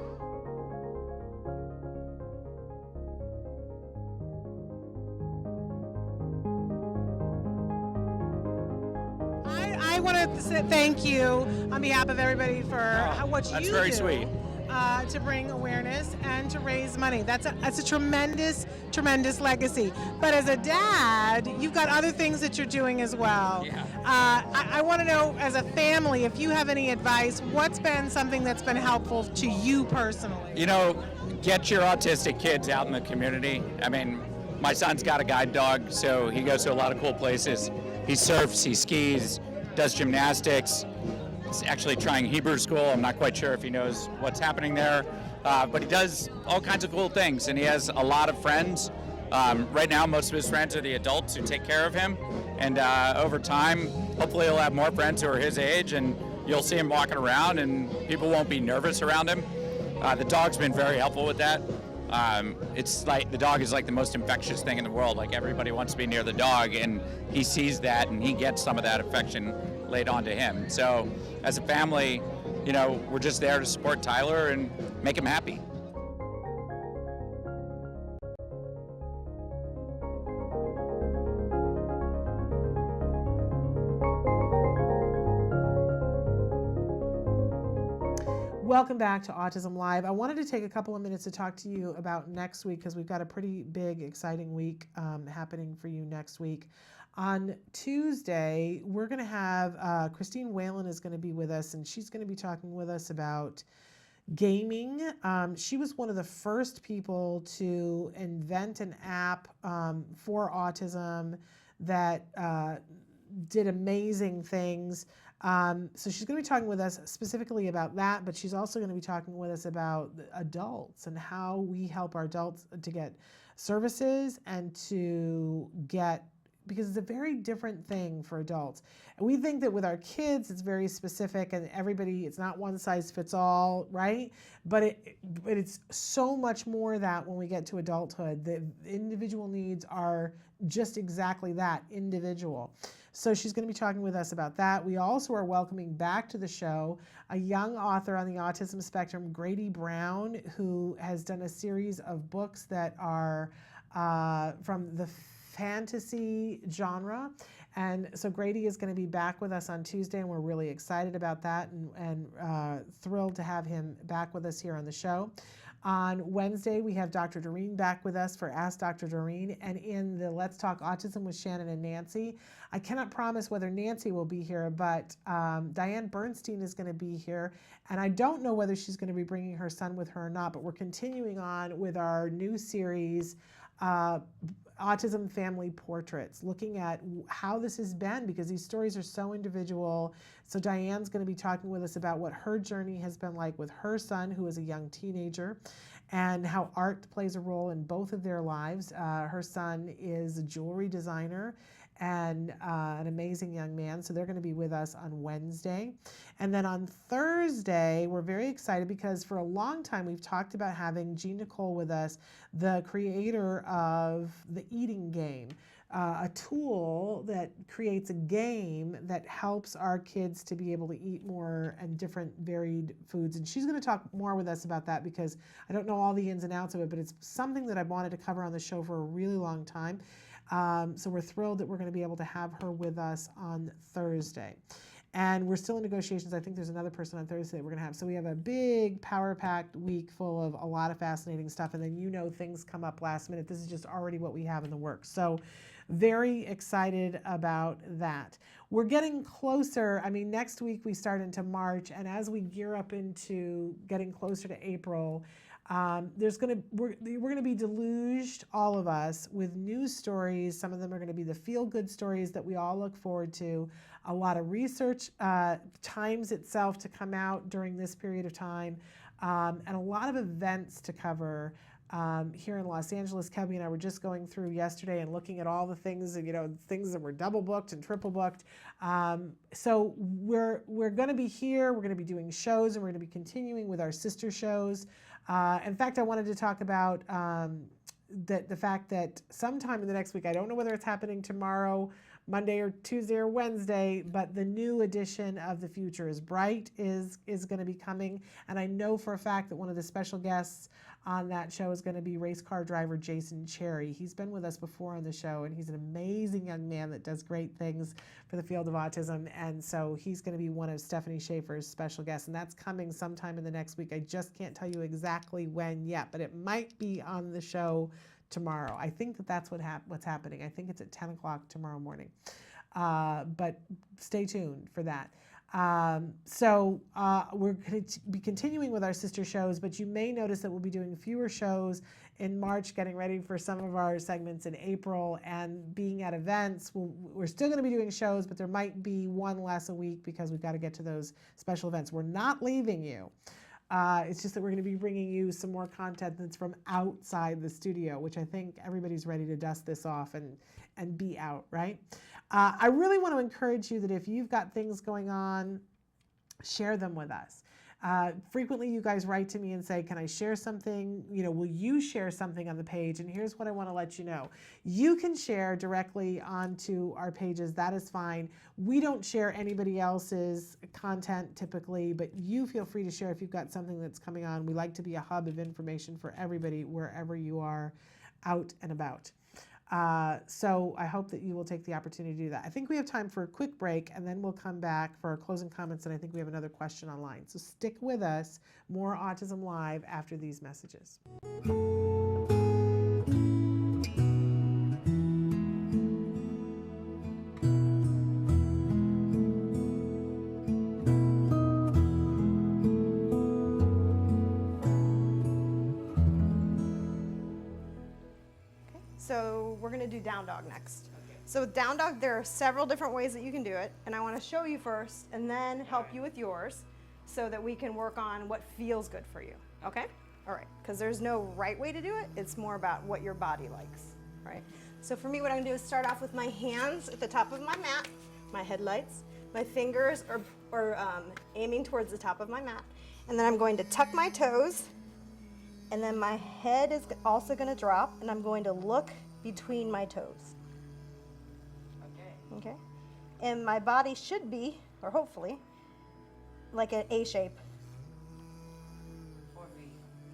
I want to thank you on behalf of everybody for what you do. That's very sweet. To bring awareness and to raise money. That's a tremendous, tremendous legacy. But as a dad, you've got other things that you're doing as well. Yeah. I want to know, as a family, if you have any advice, what's been something that's been helpful to you personally? You know, get your autistic kids out in the community. I mean, my son's got a guide dog, so he goes to a lot of cool places. He surfs, he skis, does gymnastics. He's actually trying Hebrew school. I'm not quite sure if he knows what's happening there, but he does all kinds of cool things, and he has a lot of friends. Right now, most of his friends are the adults who take care of him, and over time, hopefully he'll have more friends who are his age, and you'll see him walking around, and people won't be nervous around him. The dog's been very helpful with that. It's like the dog is like the most infectious thing in the world. Like, everybody wants to be near the dog, and he sees that, and he gets some of that affection laid onto him. So as a family, you know, we're just there to support Tyler and make him happy. Welcome back to Autism Live. I wanted to take a couple of minutes to talk to you about next week because we've got a pretty big, exciting week happening for you next week. On Tuesday, we're going to have Christine Whalen is going to be with us, and she's going to be talking with us about gaming. She was one of the first people to invent an app for autism that did amazing things. So she's going to be talking with us specifically about that, but she's also going to be talking with us about adults and how we help our adults to get services and to get, because it's a very different thing for adults. And we think that with our kids, it's very specific and everybody, it's not one size fits all, right? But it's so much more that when we get to adulthood, the individual needs are just exactly that, individual. So she's going to be talking with us about that. We also are welcoming back to the show a young author on the autism spectrum, Grady Brown, who has done a series of books that are from the fantasy genre. And so Grady is going to be back with us on Tuesday, and we're really excited about that and thrilled to have him back with us here on the show. On Wednesday, we have Dr. Doreen back with us for Ask Dr. Doreen, and in the Let's Talk Autism with Shannon and Nancy. I cannot promise whether Nancy will be here, but Diane Bernstein is going to be here, and I don't know whether she's going to be bringing her son with her or not, but we're continuing on with our new series, Autism Family Portraits, looking at how this has been, because these stories are so individual. So Diane's going to be talking with us about what her journey has been like with her son, who is a young teenager, and how art plays a role in both of their lives. Her son is a jewelry designer and an amazing young man. So they're going to be with us on Wednesday. And then on Thursday, we're very excited because for a long time we've talked about having Jean Nicole with us, the creator of the eating game, a tool that creates a game that helps our kids to be able to eat more and different varied foods. And she's going to talk more with us about that because I don't know all the ins and outs of it, but it's something that I've wanted to cover on the show for a really long time. So we're thrilled that we're going to be able to have her with us on Thursday. And we're still in negotiations. I think there's another person on Thursday that we're going to have. So we have a big power-packed week full of a lot of fascinating stuff. And then things come up last minute. This is just already what we have in the works. So very excited about that. We're getting closer. I mean, next week we start into March. And as we gear up into getting closer to April, we're going to be deluged, all of us, with news stories. Some of them are going to be the feel-good stories that we all look forward to. A lot of research times itself to come out during this period of time, and a lot of events to cover here in Los Angeles. Kevin and I were just going through yesterday and looking at all the things, things that were double booked and triple booked. So we're going to be here. We're going to be doing shows, and we're going to be continuing with our sister shows. In fact, I wanted to talk about the fact that sometime in the next week, I don't know whether it's happening tomorrow, Monday or Tuesday or Wednesday, but the new edition of The Future is Bright is going to be coming. And I know for a fact that one of the special guests on that show is going to be race car driver Jason Cherry. He's been with us before on the show, and he's an amazing young man that does great things for the field of autism. And so he's going to be one of Stephanie Schaefer's special guests, and that's coming sometime in the next week. I just can't tell you exactly when yet, but it might be on the show tomorrow. I think that's what's happening. I think it's at 10 o'clock tomorrow morning. But stay tuned for that. We're going to be continuing with our sister shows, but you may notice that we'll be doing fewer shows in March, getting ready for some of our segments in April, and being at events. We're still going to be doing shows, but there might be one less a week because we've got to get to those special events. We're not leaving you. It's just that we're going to be bringing you some more content that's from outside the studio, which I think everybody's ready to dust this off and be out, right? I really want to encourage you that if you've got things going on, share them with us. Frequently you guys write to me and say, can I share something? Will you share something on the page? And here's what I want to let you know. You can share directly onto our pages. That is fine. We don't share anybody else's content typically, but you feel free to share if you've got something that's coming on. We like to be a hub of information for everybody wherever you are out and about. So I hope that you will take the opportunity to do that. I think we have time for a quick break, and then we'll come back for our closing comments, and I think we have another question online. So stick with us. More Autism Live after these messages. So we're going to do down dog next. So with down dog, there are several different ways that you can do it, and I want to show you first and then help you with yours so that we can work on what feels good for you, okay? All right, because there's no right way to do it. It's more about what your body likes, right? So for me, what I'm going to do is start off with my hands at the top of my mat, my headlights. My fingers are aiming towards the top of my mat, and then I'm going to tuck my toes. And then my head is also going to drop, and I'm going to look between my toes. Okay. And my body should be, or hopefully, like an A shape. Or V.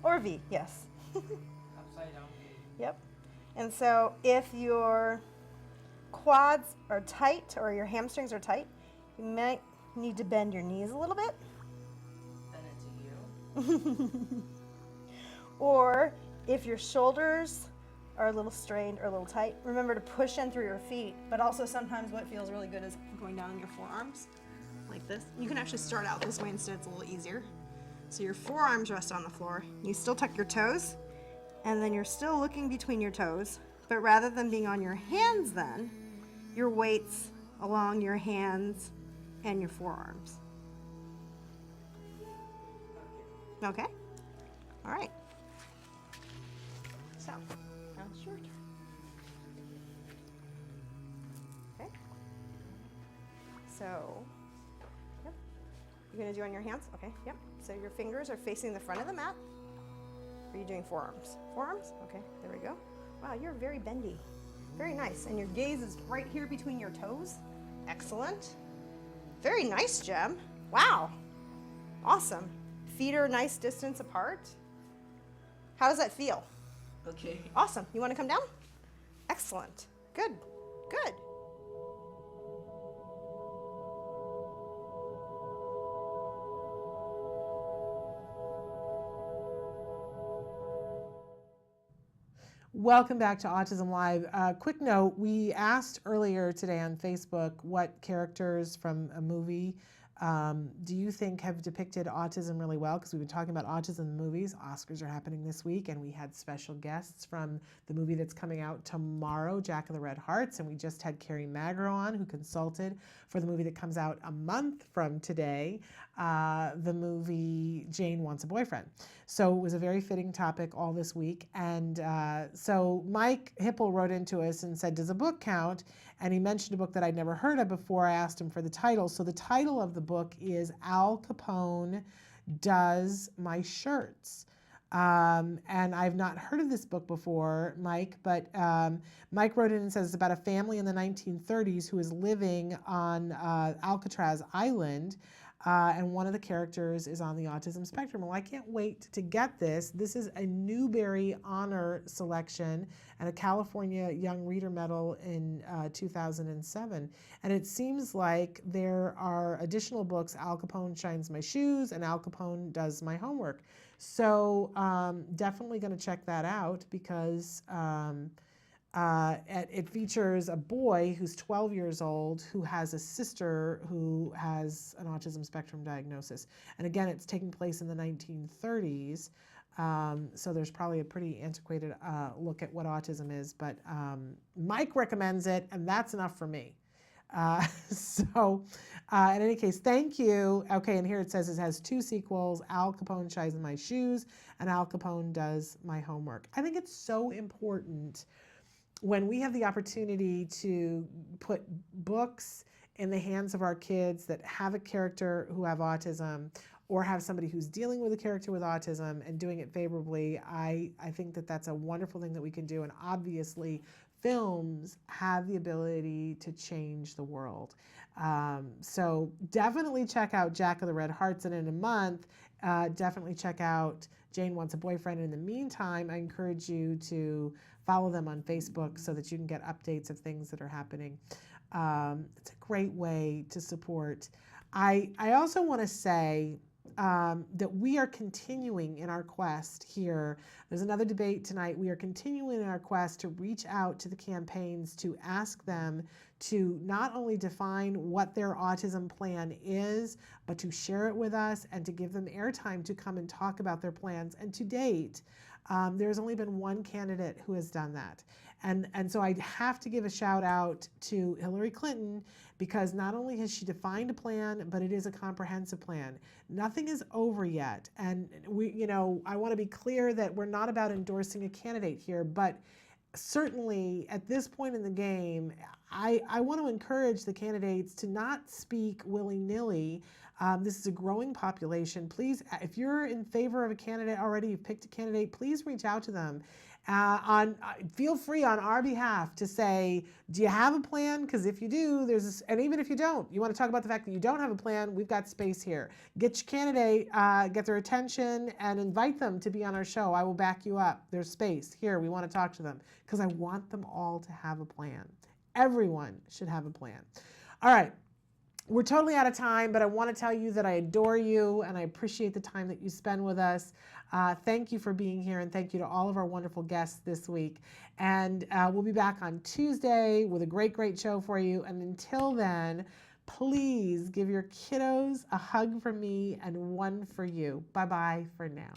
Or V, yes. Upside down V. Yep. And so if your quads are tight or your hamstrings are tight, you might need to bend your knees a little bit. Then it's a U. Or if your shoulders are a little strained or a little tight, remember to push in through your feet. But also sometimes what feels really good is going down on your forearms, like this. You can actually start out this way instead, it's a little easier. So your forearms rest on the floor. You still tuck your toes, and then you're still looking between your toes. But rather than being on your hands then, your weight's along your hands and your forearms. Okay? All right. So, now it's your turn. Okay. So, yep. You're going to do on your hands? Okay, yep. So your fingers are facing the front of the mat. Or are you doing forearms? Forearms? Okay, there we go. Wow, you're very bendy. Very nice. And your gaze is right here between your toes. Excellent. Very nice, Jem. Wow. Awesome. Feet are a nice distance apart. How does that feel? Okay. Awesome. You want to come down? Excellent. Good. Good. Welcome back to Autism Live. Quick note, we asked earlier today on Facebook what characters from a movie do you think have depicted autism really well? Because we've been talking about autism in movies. Oscars are happening this week, and we had special guests from the movie that's coming out tomorrow, Jack of the Red Hearts, and we just had Carrie Magro on, who consulted for the movie that comes out a month from today, the movie Jane Wants a Boyfriend. So it was a very fitting topic all this week, and so Mike Hipple wrote into us and said, does a book count? And he mentioned a book that I'd never heard of before. I asked him for the title. So the title of the book is Al Capone Does My Shirts. And I've not heard of this book before, Mike, but Mike wrote in and says it's about a family in the 1930s who is living on Alcatraz Island, and one of the characters is on the autism spectrum. Well, I can't wait to get this. This is a Newbery Honor selection and a California Young Reader Medal in 2007. And it seems like there are additional books, Al Capone Shines My Shoes and Al Capone Does My Homework. So definitely going to check that out because it features a boy who's 12 years old who has a sister who has an autism spectrum diagnosis. And again, it's taking place in the 1930s. So there's probably a pretty antiquated look at what autism is. But Mike recommends it, and that's enough for me. In any case, thank you. Okay, and here it says it has 2 sequels, Al Capone Shines My Shoes and Al Capone Does My Homework. I think it's so important when we have the opportunity to put books in the hands of our kids that have a character who have autism or have somebody who's dealing with a character with autism and doing it favorably. I think that that's a wonderful thing that we can do. And obviously, films have the ability to change the world. So definitely check out Jack of the Red Hearts, and in a month, definitely check out Jane Wants a Boyfriend. In the meantime, I encourage you to follow them on Facebook so that you can get updates of things that are happening. It's a great way to support. I also want to say that we are continuing in our quest here. There's another debate tonight. We are continuing in our quest to reach out to the campaigns to ask them to not only define what their autism plan is, but to share it with us and to give them airtime to come and talk about their plans. And to date, there's only been one candidate who has done that. And so I have to give a shout out to Hillary Clinton, because not only has she defined a plan, but it is a comprehensive plan. Nothing is over yet. And I want to be clear that we're not about endorsing a candidate here, but certainly at this point in the game, I want to encourage the candidates to not speak willy-nilly. This is a growing population. Please, if you're in favor of a candidate already, you've picked a candidate, please reach out to them. Feel free on our behalf to say, do you have a plan? Because if you do, and even if you don't, you want to talk about the fact that you don't have a plan, we've got space here. Get your candidate, get their attention, and invite them to be on our show. I will back you up. There's space here. We want to talk to them because I want them all to have a plan. Everyone should have a plan. All right. We're totally out of time, but I want to tell you that I adore you and I appreciate the time that you spend with us. Thank you for being here, and thank you to all of our wonderful guests this week. And we'll be back on Tuesday with a great, great show for you. And until then, please give your kiddos a hug from me and one for you. Bye-bye for now.